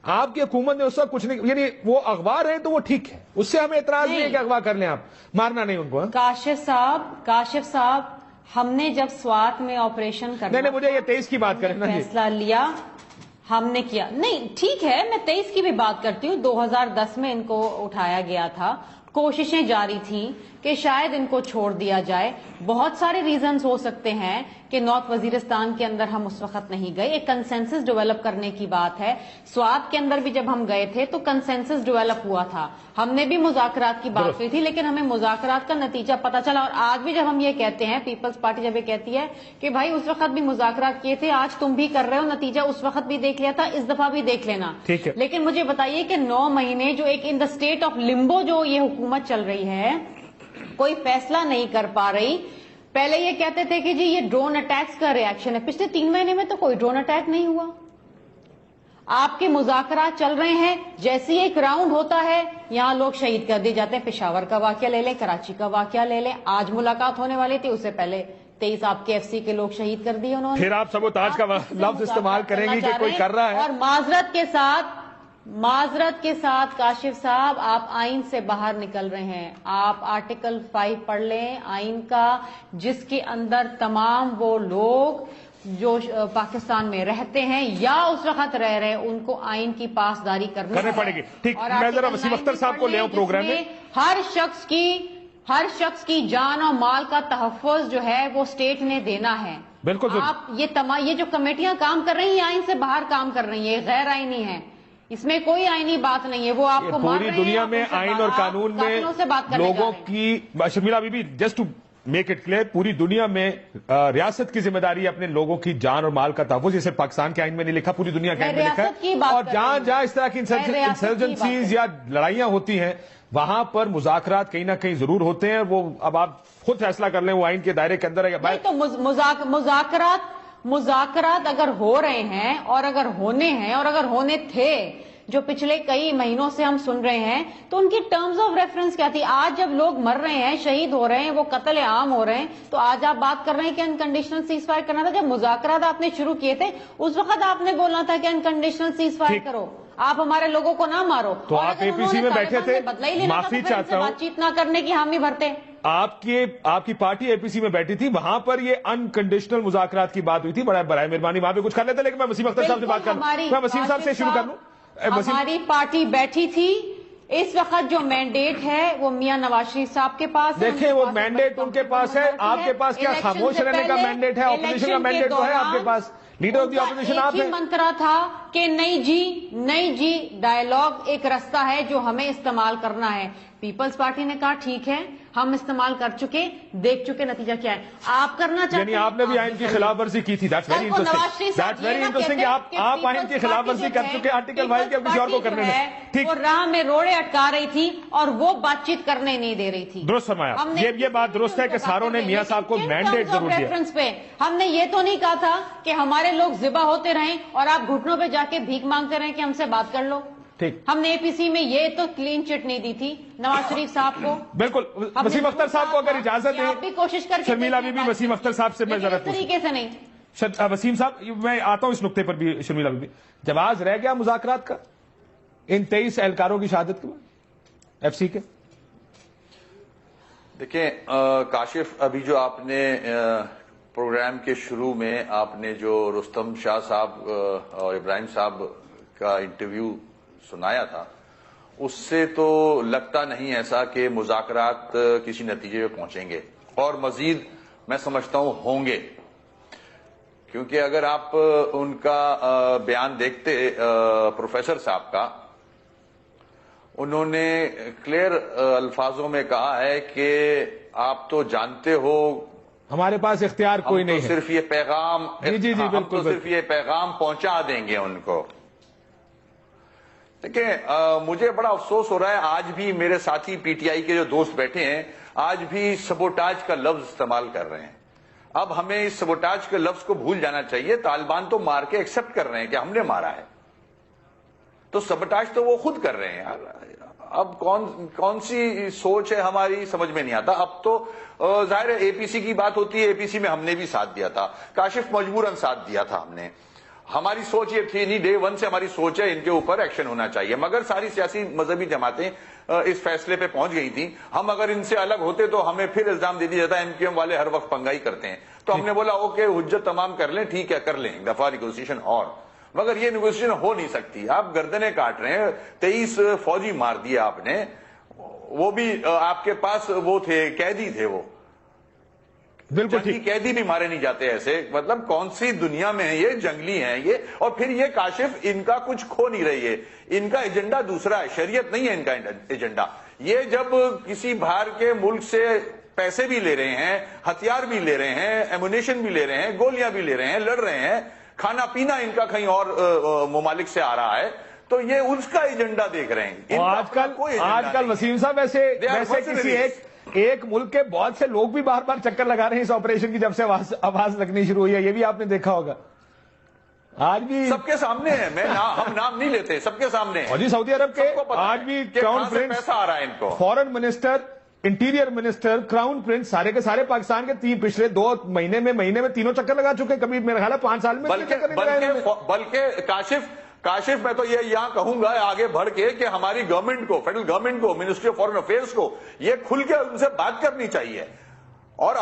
آپ کی حکومت نے اس وقت کچھ نہیں, یعنی وہ اغوا رہے تو وہ ٹھیک ہے, اس سے ہمیں اعتراض نہیں ہے کہ اغوا کر لیں, آپ مارنا نہیں ان کو. کاشف صاحب, ہم نے جب سوات میں آپریشن کرنا, نہیں مجھے یہ 23 کی بات کریں نا, فیصلہ لیا ہم نے کیا, نہیں ٹھیک ہے میں 23 کی بھی بات کرتی ہوں. 2010 میں ان کو اٹھایا گیا تھا, کوششیں جاری تھیں کہ شاید ان کو چھوڑ دیا جائے. بہت سارے ریزنز ہو سکتے ہیں کہ نارتھ وزیرستان کے اندر ہم اس وقت نہیں گئے, ایک کنسنسس ڈیولپ کرنے کی بات ہے. سوات کے اندر بھی جب ہم گئے تھے تو کنسنسس ڈیولپ ہوا تھا, ہم نے بھی مذاکرات کی بات کی تھی, لیکن ہمیں مذاکرات کا نتیجہ پتہ چلا. اور آج بھی جب ہم یہ کہتے ہیں, پیپلز پارٹی جب یہ کہتی ہے کہ بھائی اس وقت بھی مذاکرات کیے تھے, آج تم بھی کر رہے ہو, نتیجہ اس وقت بھی دیکھ لیا تھا, اس دفعہ بھی دیکھ لینا. لیکن مجھے بتائیے کہ 9 مہینے جو ایک ان دا اسٹیٹ آف لمبو جو یہ حکومت چل رہی ہے, کوئی فیصلہ نہیں کر پا رہی. پہلے یہ کہتے تھے کہ جی یہ ڈرون اٹیکس کا ریاکشن ہے, پچھلے 3 مہینے میں تو کوئی ڈرون اٹیک نہیں ہوا. آپ کے مذاکرات چل رہے ہیں, جیسے ہی ایک راؤنڈ ہوتا ہے یہاں لوگ شہید کر دیے جاتے ہیں. پشاور کا واقعہ لے لیں, کراچی کا واقعہ لے لیں, آج ملاقات ہونے والی تھی, اس سے پہلے 23 آپ کے FCC کے لوگ شہید کر دیے انہوں نے. پھر آپ سبوتاج کا لفظ استعمال کریں گی کہ کوئی کر رہا ہے. اور معذرت کے ساتھ کاشف صاحب, آپ آئین سے باہر نکل رہے ہیں. آپ آرٹیکل 5 پڑھ لیں آئین کا, جس کے اندر تمام وہ لوگ جو پاکستان میں رہتے ہیں یا اس وقت رہ رہے ہیں ان کو آئین کی پاسداری کرنی پڑے گی. ٹھیک, میں ذرا وسیم اختر صاحب کو لے آؤں پروگرام میں. ہر شخص کی جان اور مال کا تحفظ جو ہے وہ اسٹیٹ نے دینا ہے. بالکل. آپ یہ جو کمیٹیاں کام کر رہی ہیں آئین سے باہر کام کر رہی ہیں, غیر آئینی ہیں, اس میں کوئی آئینی بات نہیں ہے. وہ آپ کو پوری دنیا میں آئین اور قانون میں لوگوں کی, Sharmila Bibi just to make it clear, پوری دنیا میں ریاست کی ذمہ داری ہے اپنے لوگوں کی جان اور مال کا تحفظ. جسے پاکستان کے آئین میں نہیں لکھا, پوری دنیا کے آئین میں لکھا ہے. اور جہاں جہاں اس طرح کی انسرجنسیز یا لڑائیاں ہوتی ہیں وہاں پر مذاکرات کہیں نہ کہیں ضرور ہوتے ہیں. وہ اب آپ خود فیصلہ کر لیں وہ آئین کے دائرے کے اندر ہے یا باہر. تو مذاکرات اگر ہو رہے ہیں اور اگر ہونے ہیں اور اگر ہونے تھے, جو پچھلے کئی مہینوں سے ہم سن رہے ہیں, تو ان کی ٹرمز آف ریفرنس کیا تھی؟ آج جب لوگ مر رہے ہیں, شہید ہو رہے ہیں, وہ قتل عام ہو رہے ہیں, تو آج آپ بات کر رہے ہیں کہ انکنڈیشنل سیز فائر کرنا تھا. جب مذاکرات آپ نے شروع کیے تھے اس وقت آپ نے بولنا تھا کہ انکنڈیشنل سیز فائر کرو, آپ ہمارے لوگوں کو نہ مارو. تو آپ APC میں بیٹھے تھے, معافی چاہتا ہوں, بات چیت نہ کرنے کی حامی بھرتے. آپ کی پارٹی APC میں بیٹھی تھی, وہاں پر یہ انکنڈیشنل مذاکرات کی بات ہوئی تھی. برائے مہربانی وہاں پہ کچھ کر لیتے, لیکن میں وسیم اختر صاحب سے بات کروں. میں وسیم صاحب سے شروع کر لوں. ہماری پارٹی بیٹھی تھی, اس وقت جو مینڈیٹ ہے وہ میاں نواز شریف صاحب کے پاس. دیکھیں وہ مینڈیٹ ان کے پاس ہے, آپ کے پاس کیا خاموش رہنے کا مینڈیٹ ہے؟ اپوزیشن کا مینڈیٹ تو ہے آپ کے پاس, لیڈر آف دی اپوزیشن آپ ہیں. منترا تھا کہ نہیں جی ڈائیلاگ ایک راستہ ہے جو ہمیں استعمال کرنا ہے. پیپلز پارٹی نے کہا ٹھیک ہے, ہم استعمال کر چکے, دیکھ چکے نتیجہ کیا ہے. آپ کرنا چاہتے ہیں, یعنی آپ نے بھی آئین کی خلاف ورزی کی تھی. That's very interesting. آپ آئین کی خلاف ورزی کر چکے, آرٹیکل 5 کے کسی اور کو کرنے میں. ٹھیک, وہ راہ میں روڑے اٹکا رہی تھی اور وہ بات چیت کرنے نہیں دے رہی تھی. درست فرمایا, یہ بات درست ہے کہ ساروں نے میاں صاحب کو مینڈیٹ ضرور دیا. ہم نے یہ تو نہیں کہا تھا کہ ہمارے لوگ ذبح ہوتے رہیں اور آپ گھٹنوں پہ جا کے بھیک مانگتے رہیں کہ ہم سے بات کر لو. ٹھیک, ہم نے APC میں یہ تو کلین چٹ نہیں دی تھی نواز شریف صاحب کو. بالکل. وسیم اختر صاحب کو اگر اجازت ہے, آپ بھی کوشش کر کے شرمیلا بی بی, وسیم اختر صاحب سے میں ذرا طریقے سے نہیں. وسیم صاحب میں آتا ہوں اس نقطے پر بھی. شرمیلا بی بی, جواز رہ گیا مذاکرات کا ان 23 اہلکاروں کی شہادت کے بعد FCC کے؟ دیکھیں کاشف, ابھی جو آپ نے پروگرام کے شروع میں آپ نے جو رستم شاہ صاحب اور ابراہیم صاحب کا انٹرویو سنایا تھا, اس سے تو لگتا نہیں ایسا کہ مذاکرات کسی نتیجے پہ پہنچیں گے, اور مزید میں سمجھتا ہوں ہوں گے. کیونکہ اگر آپ ان کا بیان دیکھتے پروفیسر صاحب کا, انہوں نے کلیئر الفاظوں میں کہا ہے کہ آپ تو جانتے ہو ہمارے پاس اختیار کوئی نہیں ہے, صرف یہ پیغام, جی بالکل, صرف یہ پیغام پہنچا دیں گے ان کو. دیکھیں مجھے بڑا افسوس ہو رہا ہے, آج بھی میرے ساتھی PTI کے جو دوست بیٹھے ہیں آج بھی سبوٹاج کا لفظ استعمال کر رہے ہیں. اب ہمیں اس سبوٹاج کے لفظ کو بھول جانا چاہیے. طالبان تو مار کے ایکسپٹ کر رہے ہیں کہ ہم نے مارا ہے, تو سبٹاش تو وہ خود کر رہے ہیں یار. اب کون سی سوچ ہے ہماری سمجھ میں نہیں آتا. اب تو ظاہر ہے اے پی سی کی بات ہوتی ہے, اے پی سی میں ہم نے بھی ساتھ دیا تھا, کاشف مجبوراً ساتھ دیا تھا ہم نے. ہماری سوچ یہ تھی نہیں, ڈے ون سے ہماری سوچ ہے ان کے اوپر ایکشن ہونا چاہیے, مگر ساری سیاسی مذہبی جماعتیں اس فیصلے پہ پہنچ گئی تھیں. ہم اگر ان سے الگ ہوتے تو ہمیں پھر الزام دے دیا جاتا ہے ایم کیو ایم والے ہر وقت پنگائی کرتے ہیں. تو ہم نے بولا اوکے حجت تمام کر لیں, ٹھیک ہے کر لیں ایک دفعہ نیگوسیشن, اور مگر یہ نیگوسیشن ہو نہیں سکتی. آپ گردنیں کاٹ رہے ہیں, 23 فوجی مار دیا آپ نے, وہ بھی آپ کے پاس وہ تھے, قیدی تھے, وہ بالکل جنگی قیدی بھی مارے نہیں جاتے ایسے. مطلب کون سی دنیا میں ہے یہ, جنگلی ہیں یہ. اور پھر یہ کاشف ان کا کچھ کھو نہیں رہی ہے, ان کا ایجنڈا دوسرا ہے, شریعت نہیں ہے ان کا ایجنڈا. یہ جب کسی باہر کے ملک سے پیسے بھی لے رہے ہیں, ہتھیار بھی لے رہے ہیں, ایمونیشن بھی لے رہے ہیں, گولیاں بھی لے رہے ہیں, لڑ رہے ہیں, کھانا پینا ان کا کہیں اور ممالک سے آ رہا ہے, تو یہ اس کا ایجنڈا دیکھ رہے ہیں. آج کل وسیم صاحب ویسے کسی ایک ملک کے بہت سے لوگ بھی بار بار چکر لگا رہے ہیں اس آپریشن کی, جب سے آواز لگنی شروع ہوئی ہے. یہ بھی آپ نے دیکھا ہوگا, آج بھی سب کے سامنے ہے. ہم نام نہیں لیتے, سب کے سامنے ہے. اور جی سعودی عرب کے آج بھی کراؤن پرنس, پیسہ آ رہا ہے ان کو, foreign minister, interior minister, crown prince, سارے کے سارے پاکستان کے پچھلے 2 مہینے میں تینوں چکر لگا چکے ہیں. کبھی میرا خیال ہے 5 سال میں بلکہ کاشف میں تو یہ یہاں کہوں گا آگے بڑھ کے کہ ہماری گورنمنٹ کو, فیڈرل گورنمنٹ کو, منسٹری آف فارن افیئرس کو یہ کھل کے ان سے بات کرنی چاہیے, اور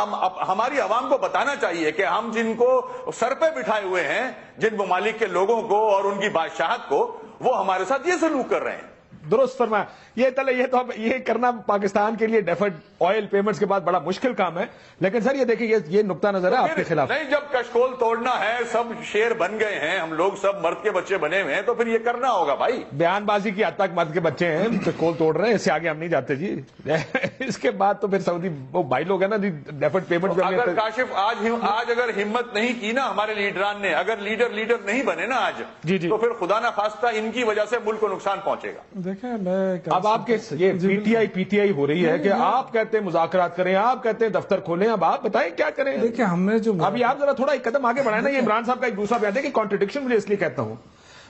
ہماری عوام کو بتانا چاہیے کہ ہم جن کو سر پہ بٹھائے ہوئے ہیں, جن ممالک کے لوگوں کو اور ان کی بادشاہت کو, وہ ہمارے ساتھ یہ سلوک کر رہے ہیں. درست فرمایا. یہ کرنا پاکستان کے لیے ڈیفرڈ آئل پیمنٹس کے بعد بڑا مشکل کام ہے. لیکن سر یہ دیکھیں یہ نقطہ نظر ہے آپ کے خلاف. نہیں, جب کشکول توڑنا ہے, سب شیر بن گئے ہیں, ہم لوگ سب مرد کے بچے بنے ہوئے ہیں, تو پھر یہ کرنا ہوگا بھائی. بیان بازی کی حد تک مرد کے بچے ہیں, کشکول توڑ رہے ہیں, اس سے آگے ہم نہیں جاتے جی. اس کے بعد تو پھر سعودی وہ بھائی لوگ ہیں نا ڈیفرڈ پیمنٹ. اگر کاشف آج اگر ہمت نہیں کی نا ہمارے لیڈران نے, اگر لیڈر نہیں بنے نا آج, تو پھر خدا نہ خواستہ ان کی وجہ سے ملک کو نقصان پہنچے گا. دیکھیں اب آپ کے یہ پی ٹی آئی ہو رہی ہے کہ آپ کہتے ہیں مذاکرات کریں, آپ کہتے ہیں دفتر کھولیں, اب آپ بتائیں کیا کریں. دیکھیں ہم نے جو ابھی آپ ذرا تھوڑا ایک قدم آگے بڑھائیں نا. یہ عمران صاحب کا ایک دوسرا بیان ہے کہ کانٹرڈکشن مجھے اس لیے کہتا ہوں,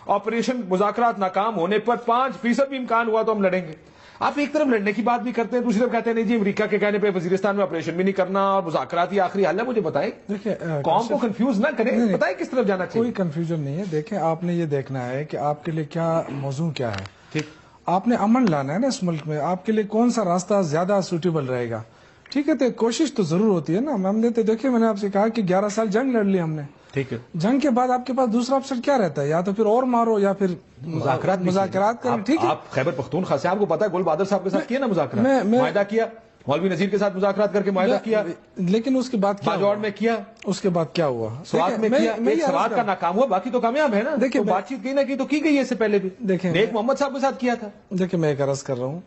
آپریشن مذاکرات ناکام ہونے پر 5% بھی امکان ہوا تو ہم لڑیں گے. آپ ایک طرف لڑنے کی بات بھی کرتے ہیں, دوسری طرف کہتے ہیں نہیں جی امریکہ کے کہنے پہ وزیرستان میں آپریشن بھی نہیں کرنا اور مذاکرات ہی آخری حل ہے. مجھے بتائیں, قوم کو کنفیوز نہ کریں, بتائیں کس طرف جانا چاہیے. کوئی کنفیوژن نہیں ہے. دیکھیں آپ نے یہ دیکھنا ہے کہ آپ کے لیے کیا موضوع کیا ہے. ٹھیک, آپ نے امن لانا ہے نا اس ملک میں, آپ کے لیے کون سا راستہ زیادہ سوٹیبل رہے گا. ٹھیک ہے, تو کوشش تو ضرور ہوتی ہے نا. ہم نے تو دیکھیں, میں نے آپ سے کہا کہ 11 سال جنگ لڑ لی ہم نے. ٹھیک ہے, جنگ کے بعد آپ کے پاس دوسرا آپشن کیا رہتا ہے, یا تو پھر اور مارو یا پھر مذاکرات کریں. ٹھیک ہے, آپ خیبر پختونخوا سے, آپ کو پتا ہے گل بہادر صاحب کے ساتھ کیا نا مذاکرات, معاہدہ کیا, مولوی نذیر کے ساتھ مذاکرات کر کے معاہدہ کیا, لیکن اس کے بعد باجوڑ میں کیا, اس کے بعد کیا ہوا, سوات میں کیا, ایک سوات کا ناکام ہوا, باقی تو کامیاب ہے نا. دیکھیں بات چیت کی نہ کی تو کی گئی ہے, اس سے پہلے بھی دیکھیں نیک محمد صاحب کے ساتھ کیا تھا. دیکھیں میں ایک عرض کر رہا ہوں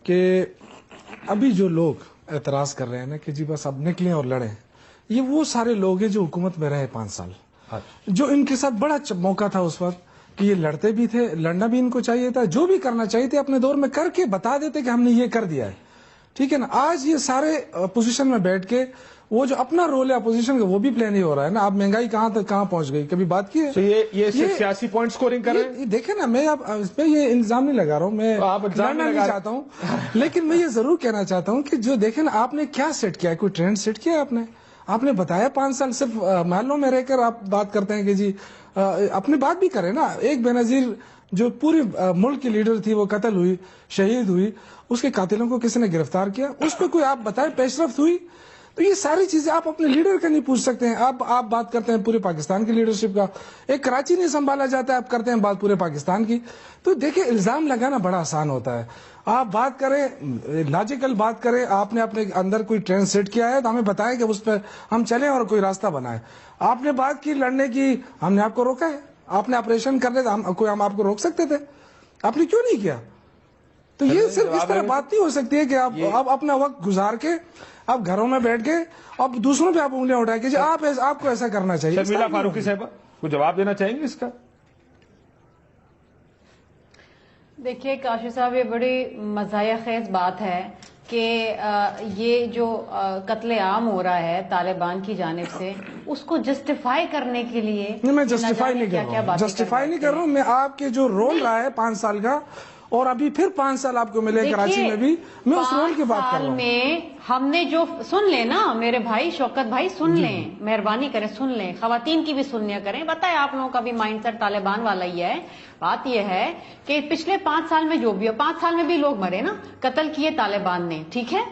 کہ ابھی جو لوگ اعتراض کر رہے ہیں نا کہ جی بس اب نکلیں اور لڑیں, یہ وہ سارے لوگ ہیں جو حکومت میں رہے 5 سال, جو ان کے ساتھ بڑا موقع تھا اس وقت کہ یہ لڑتے بھی تھے, لڑنا بھی ان کو چاہیے تھا, جو بھی کرنا چاہیے تھے اپنے دور میں کر کے بتا دیتے کہ ہم نے یہ کر دیا ہے. ٹھیک ہے نا, آج یہ سارے اپوزیشن میں بیٹھ کے وہ جو اپنا رول ہے اپوزیشن کا وہ بھی پلے نہیں ہو رہا ہے نا. اب مہنگائی کہاں تک کہاں پہنچ گئی, کبھی بات کی ہے؟ یہ سیاسی پوائنٹ سکورنگ کر رہے ہیں. دیکھیں نا, میں اب اس پہ یہ الزام نہیں لگا رہا ہوں, میں لڑنا نہیں چاہتا ہوں, لیکن میں یہ ضرور کہنا چاہتا ہوں کہ جو دیکھیں نا, آپ نے کیا سیٹ کیا ہے, کوئی ٹرینڈ سیٹ کیا ہے آپ نے بتایا 5 سال صرف محلوں میں رہ کر آپ بات کرتے ہیں کہ جی اپنی بات بھی کریں نا. ایک بے نظیر جو پوری ملک کی لیڈر تھی وہ قتل ہوئی, شہید ہوئی, اس کے قاتلوں کو کسی نے گرفتار کیا, اس پہ کوئی آپ بتائیں پیش رفت ہوئی؟ تو یہ ساری چیزیں آپ اپنے لیڈر کا نہیں پوچھ سکتے ہیں. آپ بات کرتے ہیں پورے پاکستان کی لیڈرشپ کا, ایک کراچی نہیں سنبھالا جاتا ہے, آپ کرتے ہیں بات پورے پاکستان کی. تو دیکھیں الزام لگانا بڑا آسان ہوتا ہے. آپ بات کریں, لاجیکل بات کریں, آپ نے اپنے اندر کوئی ٹرینڈ سیٹ کیا ہے تو ہمیں بتائیں کہ اس پہ ہم چلیں اور کوئی راستہ بنائیں. آپ نے بات کی لڑنے کی, ہم نے آپ کو روکا ہے. آپ نے آپریشن کرنے تھا, ہم آپ کو روک سکتے تھے, آپ نے کیوں نہیں کیا؟ تو یہ صرف اس طرح بات نہیں ہو سکتی ہے کہ آپ اپنا وقت گزار کے آپ گھروں میں بیٹھ کے اب دوسروں پہ آپ انگلیاں اٹھائیں کہ آپ کو ایسا کرنا چاہیے. شرمیلا فاروقی صاحبہ کو جواب دینا چاہیں گے اس کا؟ دیکھیے کاشف صاحب, یہ بڑی مزاحیہ خیز بات ہے کہ یہ جو قتل عام ہو رہا ہے طالبان کی جانب سے اس کو جسٹیفائی کرنے کے لیے؟ نہیں، میں جسٹیفائی نہیں کر رہا ہوں، جسٹیفائی نہیں کر رہا ہوں میں. آپ کے جو رول رہا ہے 5 سال کا، اور ابھی پھر 5 سال آپ کو ملے کراچی میں بھی، میں اس رول کی بات کر رہا ہوں. میں ہم نے جو سن لیں نا میرے بھائی شوکت بھائی، سن لیں، مہربانی کریں سن لیں، خواتین کی بھی سنیا کریں. بتائیں آپ لوگوں کا بھی مائنڈ سیٹ طالبان والا ہی ہے. بات یہ ہے کہ پچھلے 5 سال میں جو بھی ہو، 5 سال میں بھی لوگ مرے نا، قتل کیے طالبان نے، ٹھیک ہے،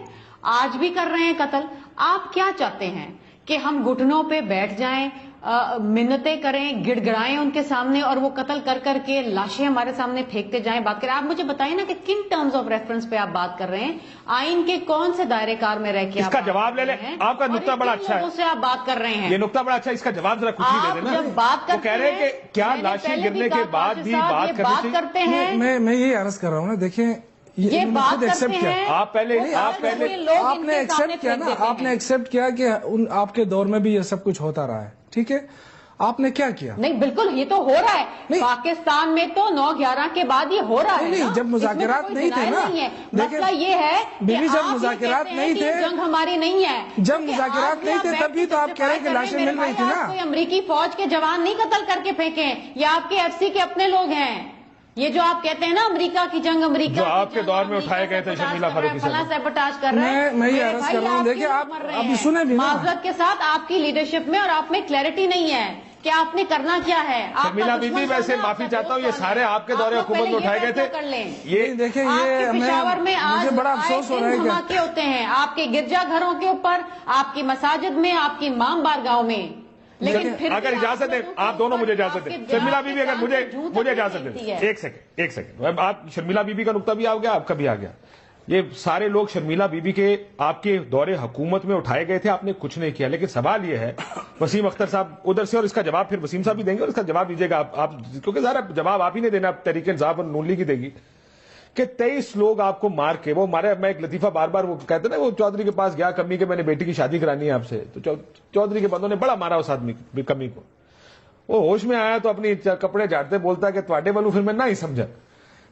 آج بھی کر رہے ہیں قتل. آپ کیا چاہتے ہیں کہ ہم گھٹنوں پہ بیٹھ جائیں، منتیں کریں، گڑ گڑائیں ان کے سامنے، اور وہ قتل کر کر کے لاشیں ہمارے سامنے پھینکتے جائیں، بات کریں؟ آپ مجھے بتائیں نا کہ کن ٹرمز آف ریفرنس پہ آپ بات کر رہے ہیں، آئین کے کون سے دائرے کار میں رہ کے اس کا جواب لے لیں. آپ کا نقطہ بڑا اچھا ہے، اس سے آپ بات کر رہے ہیں، یہ نقطہ بڑا اچھا ہے، اس کا جواب ذرا کچھ ہی دے دینا. جب بات وہ کہہ رہے ہیں کہ کیا لاشیں گرنے کے بعد بھی بات کرتے ہیں؟ میں یہ عرض کر رہا ہوں نا، دیکھیں یہ بات کرتے ہیں. آپ پہلے آپ نے ایکسپٹ کیا نا، آپ نے ایکسپٹ کیا کہ آپ کے دور میں بھی یہ سب کچھ ہوتا رہا ہے، ٹھیک ہے. آپ نے کیا کیا؟ نہیں بالکل، یہ تو ہو رہا ہے پاکستان میں، تو 9/11 کے بعد یہ ہو رہا ہے. نہیں، جب مذاکرات نہیں تھے نا، مسئلہ یہ ہے کہ جب مذاکرات نہیں تھے، جنگ ہماری نہیں ہے، جب مذاکرات نہیں تھے تب بھی تو آپ کہہ رہے ہیں کہ لاشیں مل رہی تھی نا. کوئی امریکی فوج کے جوان نہیں قتل کر کے پھینکے، یہ آپ کے ایف سی کے اپنے لوگ ہیں. یہ جو آپ کہتے ہیں نا امریکہ کی جنگ، امریکہ جو آپ کے دور میں اٹھائے گئے تھے شرمیلا فاروقی فلاں سیبوٹاج کر رہے ہیں. میں یہ عرض کر رہا ہوں، دیکھیں آپ ابھی سنیں بھی نا، معذرت کے ساتھ آپ کی لیڈرشپ میں اور آپ میں کلیئرٹی نہیں ہے کہ آپ نے کرنا کیا ہے. شرمیلا بی بی، ویسے معافی چاہتا ہوں، یہ سارے آپ کے دور حکومت میں اٹھائے گئے تھے. یہ دیکھیں، یہ پشاور میں مجھے بڑا افسوس ہو رہا ہے کہ دھماکے ہوتے ہیں آپ کے گرجا گھروں کے اوپر، آپ کی مساجد میں، آپ کی امام بارگاہوں میں. لیکن اگر اجازت دیں آپ دونوں، مجھے اجازت دیں شرمیلا بی بی، اگر مجھے اجازت دیں ایک سیکنڈ. آپ شرمیلا بی بی کا نقطہ بھی آ گیا، آپ کا بھی آ گیا. یہ سارے لوگ شرمیلا بی بی کے آپ کے دور حکومت میں اٹھائے گئے تھے، آپ نے کچھ نہیں کیا. لیکن سوال یہ ہے، وسیم اختر صاحب ادھر سے، اور اس کا جواب پھر وسیم صاحب بھی دیں گے، اور اس کا جواب دیجیے گا آپ، کیونکہ ذرا جواب آپ ہی نہیں دینا، تحریک انصاف اور نون لیگ کی دے گی. کہ 23 لوگ آپ کو مار کے، وہ مارے. میں ایک لطیفہ بار بار وہ کہتے نا، وہ چودھری کے پاس گیا کمی کے، میں نے بیٹی کی شادی کرانی ہے آپ سے، تو چودھری کے بندوں نے بڑا مارا اس آدمی کمی کو. وہ ہوش میں آیا تو اپنی کپڑے جھاڑتے بولتا ہے کہ تواڈے والوں پھر میں نہ ہی سمجھا.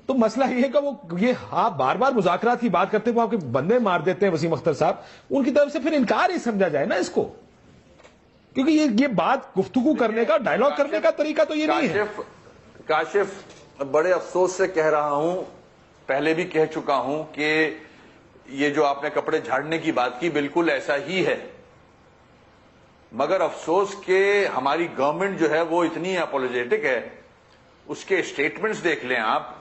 تو مسئلہ یہ ہے کہ وہ یہ آپ بار بار مذاکرات کی بات کرتے، وہ آپ کے بندے مار دیتے ہیں وسیم اختر صاحب، ان کی طرف سے پھر انکار ہی سمجھا جائے نا اس کو، کیونکہ یہ بات گفتگو کرنے کا، ڈائیلاگ کرنے کا طریقہ تو یہ نہیں ہے. کاشف، بڑے افسوس سے کہہ رہا ہوں، پہلے بھی کہہ چکا ہوں کہ یہ جو آپ نے کپڑے جھاڑنے کی بات کی بالکل ایسا ہی ہے، مگر افسوس کہ ہماری گورنمنٹ جو ہے وہ اتنی اپولوجیٹک ہے. اس کے اسٹیٹمنٹس دیکھ لیں آپ،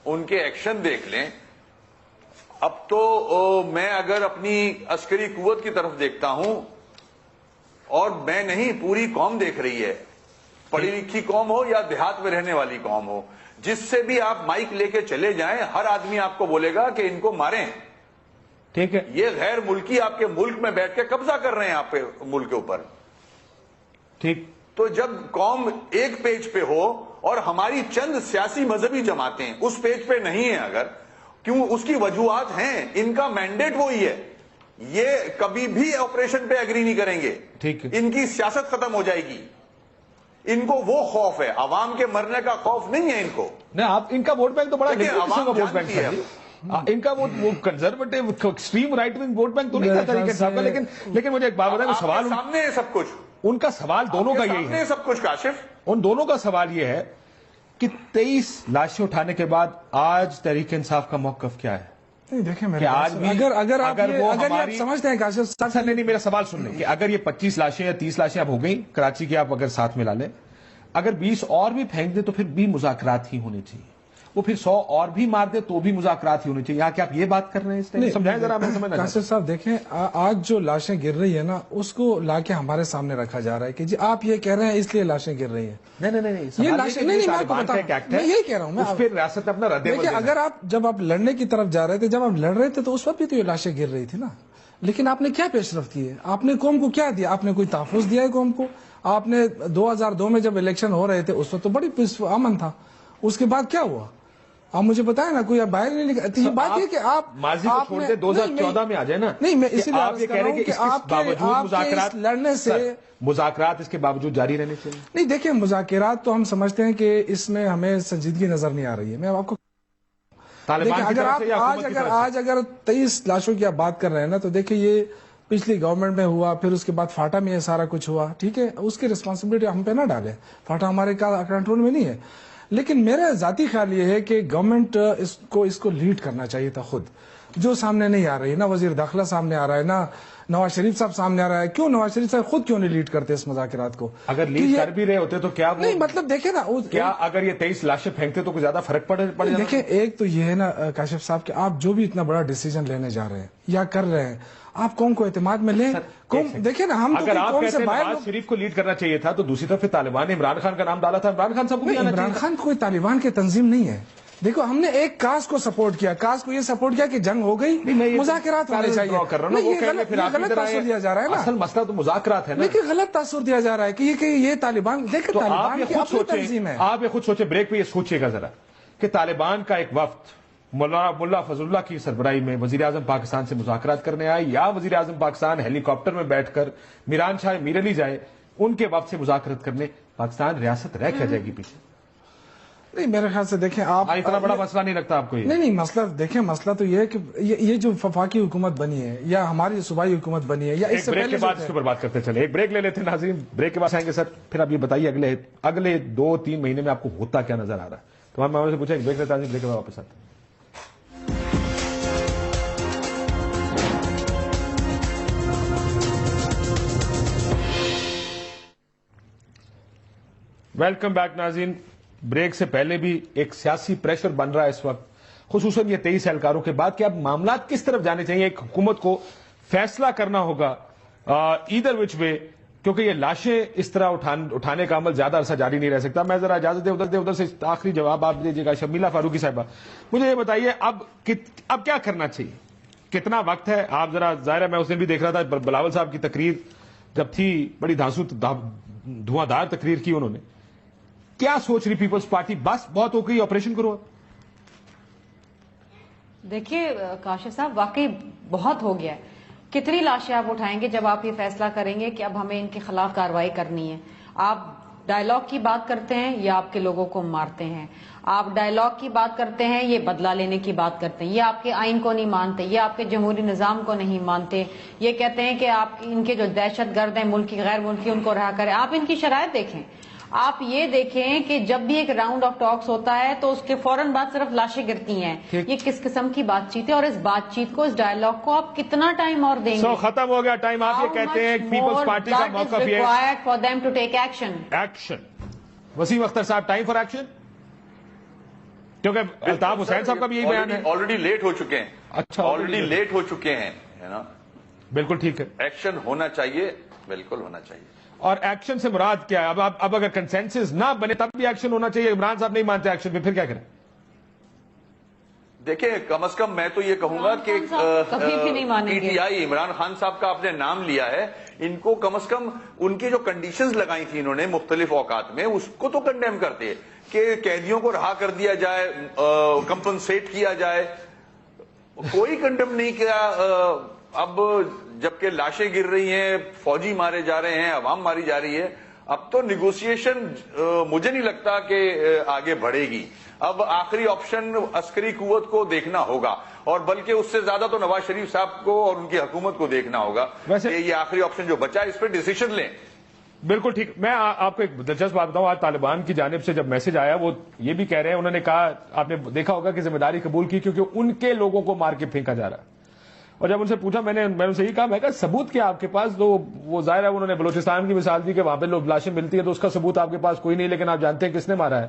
ان کے ایکشن دیکھ لیں. اب تو میں اگر اپنی عسکری قوت کی طرف دیکھتا ہوں، اور میں نہیں، پوری قوم دیکھ رہی ہے، پڑھی لکھی قوم ہو یا دیہات میں رہنے والی قوم ہو، جس سے بھی آپ مائک لے کے چلے جائیں، ہر آدمی آپ کو بولے گا کہ ان کو ماریں. ٹھیک ہے، یہ غیر ملکی آپ کے ملک میں بیٹھ کے قبضہ کر رہے ہیں آپ کے ملک کے اوپر. ٹھیک. تو جب قوم ایک پیج پہ ہو اور ہماری چند سیاسی مذہبی جماعتیں اس پیج پہ نہیں ہیں، اگر کیوں، اس کی وجوہات ہیں، ان کا مینڈیٹ وہی ہے، یہ کبھی بھی آپریشن پہ ایگری نہیں کریں گے. ٹھیک ہے، ان کی سیاست ختم ہو جائے گی. ان کو وہ خوف ہے، عوام کے مرنے کا خوف نہیں ہے ان کو. نہیں، آپ ان کا ووٹ بینک تو بڑا ووٹ بینک ہے، ان کا وہ conservative extreme right wing vote bank تو نہیں تھا طریقے صاحب کا. لیکن مجھے ایک بات بتائیں، سوال سامنے ہے سب کچھ، ان کا سوال دونوں کا یہی ہے، سب کچھ کاشف، ان دونوں کا سوال یہ ہے کہ 23 لاشیں اٹھانے کے بعد آج تحریک انصاف کا موقف کیا ہے؟ نہیں دیکھیں، اگر آپ سمجھتے ہیں کاشف صاحب، نہیں، میرا سوال سن لیں کہ اگر یہ 25 لاشیں یا 30 لاشیں اب ہو گئیں کراچی کی، آپ اگر ساتھ ملا لیں، اگر 20 اور بھی پھینک دیں تو پھر بھی مذاکرات ہی ہونے چاہیے. وہ پھر 100 اور بھی مار دے تو بھی مذاکرات ہی ہونے چاہیے. یہاں کہ آپ یہ بات کر رہے ہیں، سمجھائیں ذرا، میں سمجھنا. کاشف صاحب دیکھیں، آج جو لاشیں گر رہی ہیں نا، اس کو لا کے ہمارے سامنے رکھا جا رہا ہے کہ جی آپ یہ کہہ رہے ہیں اس لیے لاشیں گر رہی ہیں. نہیں، یہ لاشیں نہیں، میں یہی کہہ رہا ہوں، اس پہ ریاست اپنا رد عمل. دیکھیں، اگر جب آپ لڑنے کی طرف جا رہے تھے، جب آپ لڑ رہے تھے تو اس وقت بھی تو یہ لاشیں گر رہی تھی نا. لیکن آپ نے کیا پیش رفت کی ہے؟ آپ نے قوم کو کیا دیا؟ آپ نے کوئی تحفظ دیا ہے قوم کو؟ آپ نے 2002 میں جب الیکشن ہو رہے تھے اس وقت تو بڑی امن تھا. اس کے بعد کیا ہوا؟ آپ مجھے بتائیں نا، کوئی باہر نہیں نکلا. یہ بات ہے کہ آپ ماضی کو چھوڑ دے، 2014 میں آ جائے نا. نہیں، میں اسی لیے آپ یہ کہہ رہے ہیں کہ اس باوجود مذاکرات لڑنے سے، مذاکرات اس کے باوجود جاری رہنے چاہیے. نہیں دیکھیں، مذاکرات تو ہم سمجھتے ہیں کہ اس میں ہمیں سنجیدگی نظر نہیں آ رہی ہے. میں آپ کو آج اگر 23 لاشوں کی آپ بات کر رہے ہیں نا، تو دیکھیں یہ پچھلی گورنمنٹ میں ہوا، پھر اس کے بعد فاٹا میں یہ سارا کچھ ہوا، ٹھیک ہے، اس کی ریسپانسبلٹی ہم پہ نہ ڈالیں، فاٹا ہمارے کنٹرول میں نہیں ہے. لیکن میرا ذاتی خیال یہ ہے کہ گورنمنٹ اس کو لیڈ کرنا چاہیے تھا خود، جو سامنے نہیں آ رہی، نہ وزیر داخلہ سامنے آ رہا ہے، نہ نواز شریف صاحب سامنے آ رہا ہے. کیوں نواز شریف صاحب خود کیوں نہیں لیڈ کرتے اس مذاکرات کو؟ اگر لیڈ کر بھی رہے ہوتے تو کیا نہیں، مطلب دیکھیں نا، کیا اگر یہ 23 لاشیں پھینکتے تو کچھ زیادہ فرق پڑ جاتا؟ دیکھیں، ایک تو یہ ہے نا کاشف صاحب کہ آپ جو بھی اتنا بڑا ڈیسیجن لینے جا رہے ہیں یا کر رہے ہیں، آپ قوم کو اعتماد میں لیں. دیکھیں نا، ہم اگر آپ کہتے ہیں نواز شریف کو لیڈ کرنا چاہیے تھا تو دوسری طرف طالبان نے عمران خان کا نام ڈالا تھا. عمران خان صاحب کو عمران خان کوئی طالبان کی تنظیم نہیں ہے. دیکھو، ہم نے ایک کاز کو سپورٹ کیا، کاز کو یہ سپورٹ کیا کہ جنگ ہو گئی، مذاکرات ہونے چاہیے. غلط تاثر دیا جا رہا ہے نا، اصل مسئلہ تو مذاکرات ہے نا. لیکن غلط تاثر دیا جا رہا ہے کہ یہ طالبان، دیکھیں طالبان کی اپنی تنظیم ہے. آپ یہ خود سوچیں، بریک پہ یہ سوچئے گا ذرا کہ طالبان کا ایک وفد ملا فضل اللہ کی سربراہی میں وزیر اعظم پاکستان سے مذاکرات کرنے آئے، یا وزیر اعظم پاکستان ہیلی کاپٹر میں بیٹھ کر میران شاہ میر علی جائے ان کے وفد سے مذاکرات کرنے، پاکستان ریاست رہ کیا جائے گی پیچھے؟ نہیں، میرے خیال سے دیکھیں آپ، اتنا بڑا مسئلہ نہیں لگتا آپ کو یہ؟ نہیں، مسئلہ دیکھیں، مسئلہ تو یہ ہے کہ یہ جو وفاقی حکومت بنی ہے یا ہماری صوبائی حکومت بنی ہے، یا اس سے بریک کے بعد اس کے اوپر بات کرتے چلے. ایک بریک لے لیتے ہیں ناظرین، بریک کے بعد آئیں گے. سر پھر آپ یہ بتائیے اگلے 2-3 مہینے میں آپ کو ہوتا کیا نظر آ رہا ہے؟ تمام معاملے سے پوچھا. ایک بریک لیتے ہیں، بریک کے بعد واپس آتے ہیں. ویلکم بیک ناظرین. بریک سے پہلے بھی ایک سیاسی پریشر بن رہا ہے اس وقت، خصوصاً یہ 23 اہلکاروں کے بعد، کہ اب معاملات کس طرف جانے چاہیے. ایک حکومت کو فیصلہ کرنا ہوگا ایدر وچ وے، کیونکہ یہ لاشیں اس طرح اٹھانے کا عمل زیادہ عرصہ جاری نہیں رہ سکتا. میں ذرا اجازت دیں ادھر سے آخری جواب آپ دیجیے گا. شمیلہ فاروقی صاحبہ، مجھے یہ بتائیے اب کیا کرنا چاہیے، کتنا وقت ہے؟ آپ ذرا، ظاہر ہے میں اس دن بھی دیکھ رہا تھا بلاول صاحب کی تقریر جب تھی، بڑی دھواں دار تقریر کی انہوں نے. کیا سوچ رہی پیپلز پارٹی؟ بس بہت ہو گئی، آپریشن کرو. دیکھیے کاشف صاحب، واقعی بہت ہو گیا ہے. کتنی لاشیں آپ اٹھائیں گے جب آپ یہ فیصلہ کریں گے کہ اب ہمیں ان کے خلاف کارروائی کرنی ہے؟ آپ ڈائیلاگ کی بات کرتے ہیں یا آپ کے لوگوں کو مارتے ہیں؟ آپ ڈائیلاگ کی بات کرتے ہیں، یہ بدلہ لینے کی بات کرتے ہیں، یہ آپ کے آئین کو نہیں مانتے، یہ آپ کے جمہوری نظام کو نہیں مانتے، یہ کہتے ہیں کہ آپ ان کے جو دہشت گرد ہیں ملکی غیر ملکی ان کو رہا کریں. آپ ان کی شرائط دیکھیں. آپ یہ دیکھیں کہ جب بھی ایک راؤنڈ آف ٹاکس ہوتا ہے تو اس کے فوراً بعد صرف لاشیں گرتی ہیں. یہ کس قسم کی بات چیت ہے؟ اور اس بات چیت کو، اس ڈائیلاگ کو آپ کتنا ٹائم اور دیں گے؟ ختم ہو گیا ٹائم. آپ یہ کہتے ہیں پیپلز پارٹی کا موقف یہ ہے for them to take action. Waseem Akhtar صاحب، ٹائم فار ایکشن، کیونکہ الطاف حسین صاحب کا بھی یہی بیان ہے. آلریڈی لیٹ ہو چکے ہیں. اچھا، آلریڈی لیٹ ہو چکے ہیں، ہے نا. بالکل ٹھیک ہے، ایکشن ہونا چاہیے، بالکل ہونا چاہیے. اور ایکشن سے مراد کیا ہے؟ اب اگر کنسنسس نہ بنے تب بھی ایکشن ہونا چاہیے. عمران صاحب نہیں مانتے ایکشن پہ، پھر کیا کریں؟ دیکھیں، کم از کم میں تو یہ کہوں گا کہ P T I, Imran Khan صاحب کا آپ نے نام لیا ہے، ان کو کم از کم ان کی جو کنڈیشنز لگائی تھی انہوں نے مختلف اوقات میں، اس کو تو کنڈیم کرتے کہ قیدیوں کو رہا کر دیا جائے، کمپنسیٹ کیا جائے. کوئی کنڈیم نہیں کیا. اب جبکہ لاشیں گر رہی ہیں، فوجی مارے جا رہے ہیں، عوام ماری جا رہی ہے، اب تو نیگوسیشن مجھے نہیں لگتا کہ آگے بڑھے گی. اب آخری آپشن عسکری قوت کو دیکھنا ہوگا، اور بلکہ اس سے زیادہ تو نواز شریف صاحب کو اور ان کی حکومت کو دیکھنا ہوگا کہ یہ آخری آپشن جو بچا ہے اس پہ ڈیسیشن لیں. بالکل ٹھیک. میں آپ کو ایک دلچسپ بات بتاؤں. آج طالبان کی جانب سے جب میسج آیا، وہ یہ بھی کہہ رہے ہیں، انہوں نے کہا، آپ نے دیکھا ہوگا کہ ذمہ داری قبول کی کیونکہ ان کے لوگوں کو مار کے پھینکا جا رہا ہے. اور جب ان سے پوچھا، میں نے ان سے یہ کہا، میں کہا ثبوت کیا آپ کے پاس؟ تو وہ ظاہر ہے انہوں نے بلوچستان کی مثال دی کہ وہاں پہ لوگ لاشیں ملتی ہیں، تو اس کا ثبوت آپ کے پاس کوئی نہیں، لیکن آپ جانتے ہیں کس نے مارا ہے.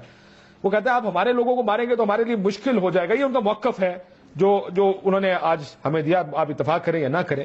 وہ کہتے ہیں آپ ہمارے لوگوں کو ماریں گے تو ہمارے لیے مشکل ہو جائے گا. یہ ان کا موقف ہے جو انہوں نے آج ہمیں دیا. آپ اتفاق کریں یا نہ کریں.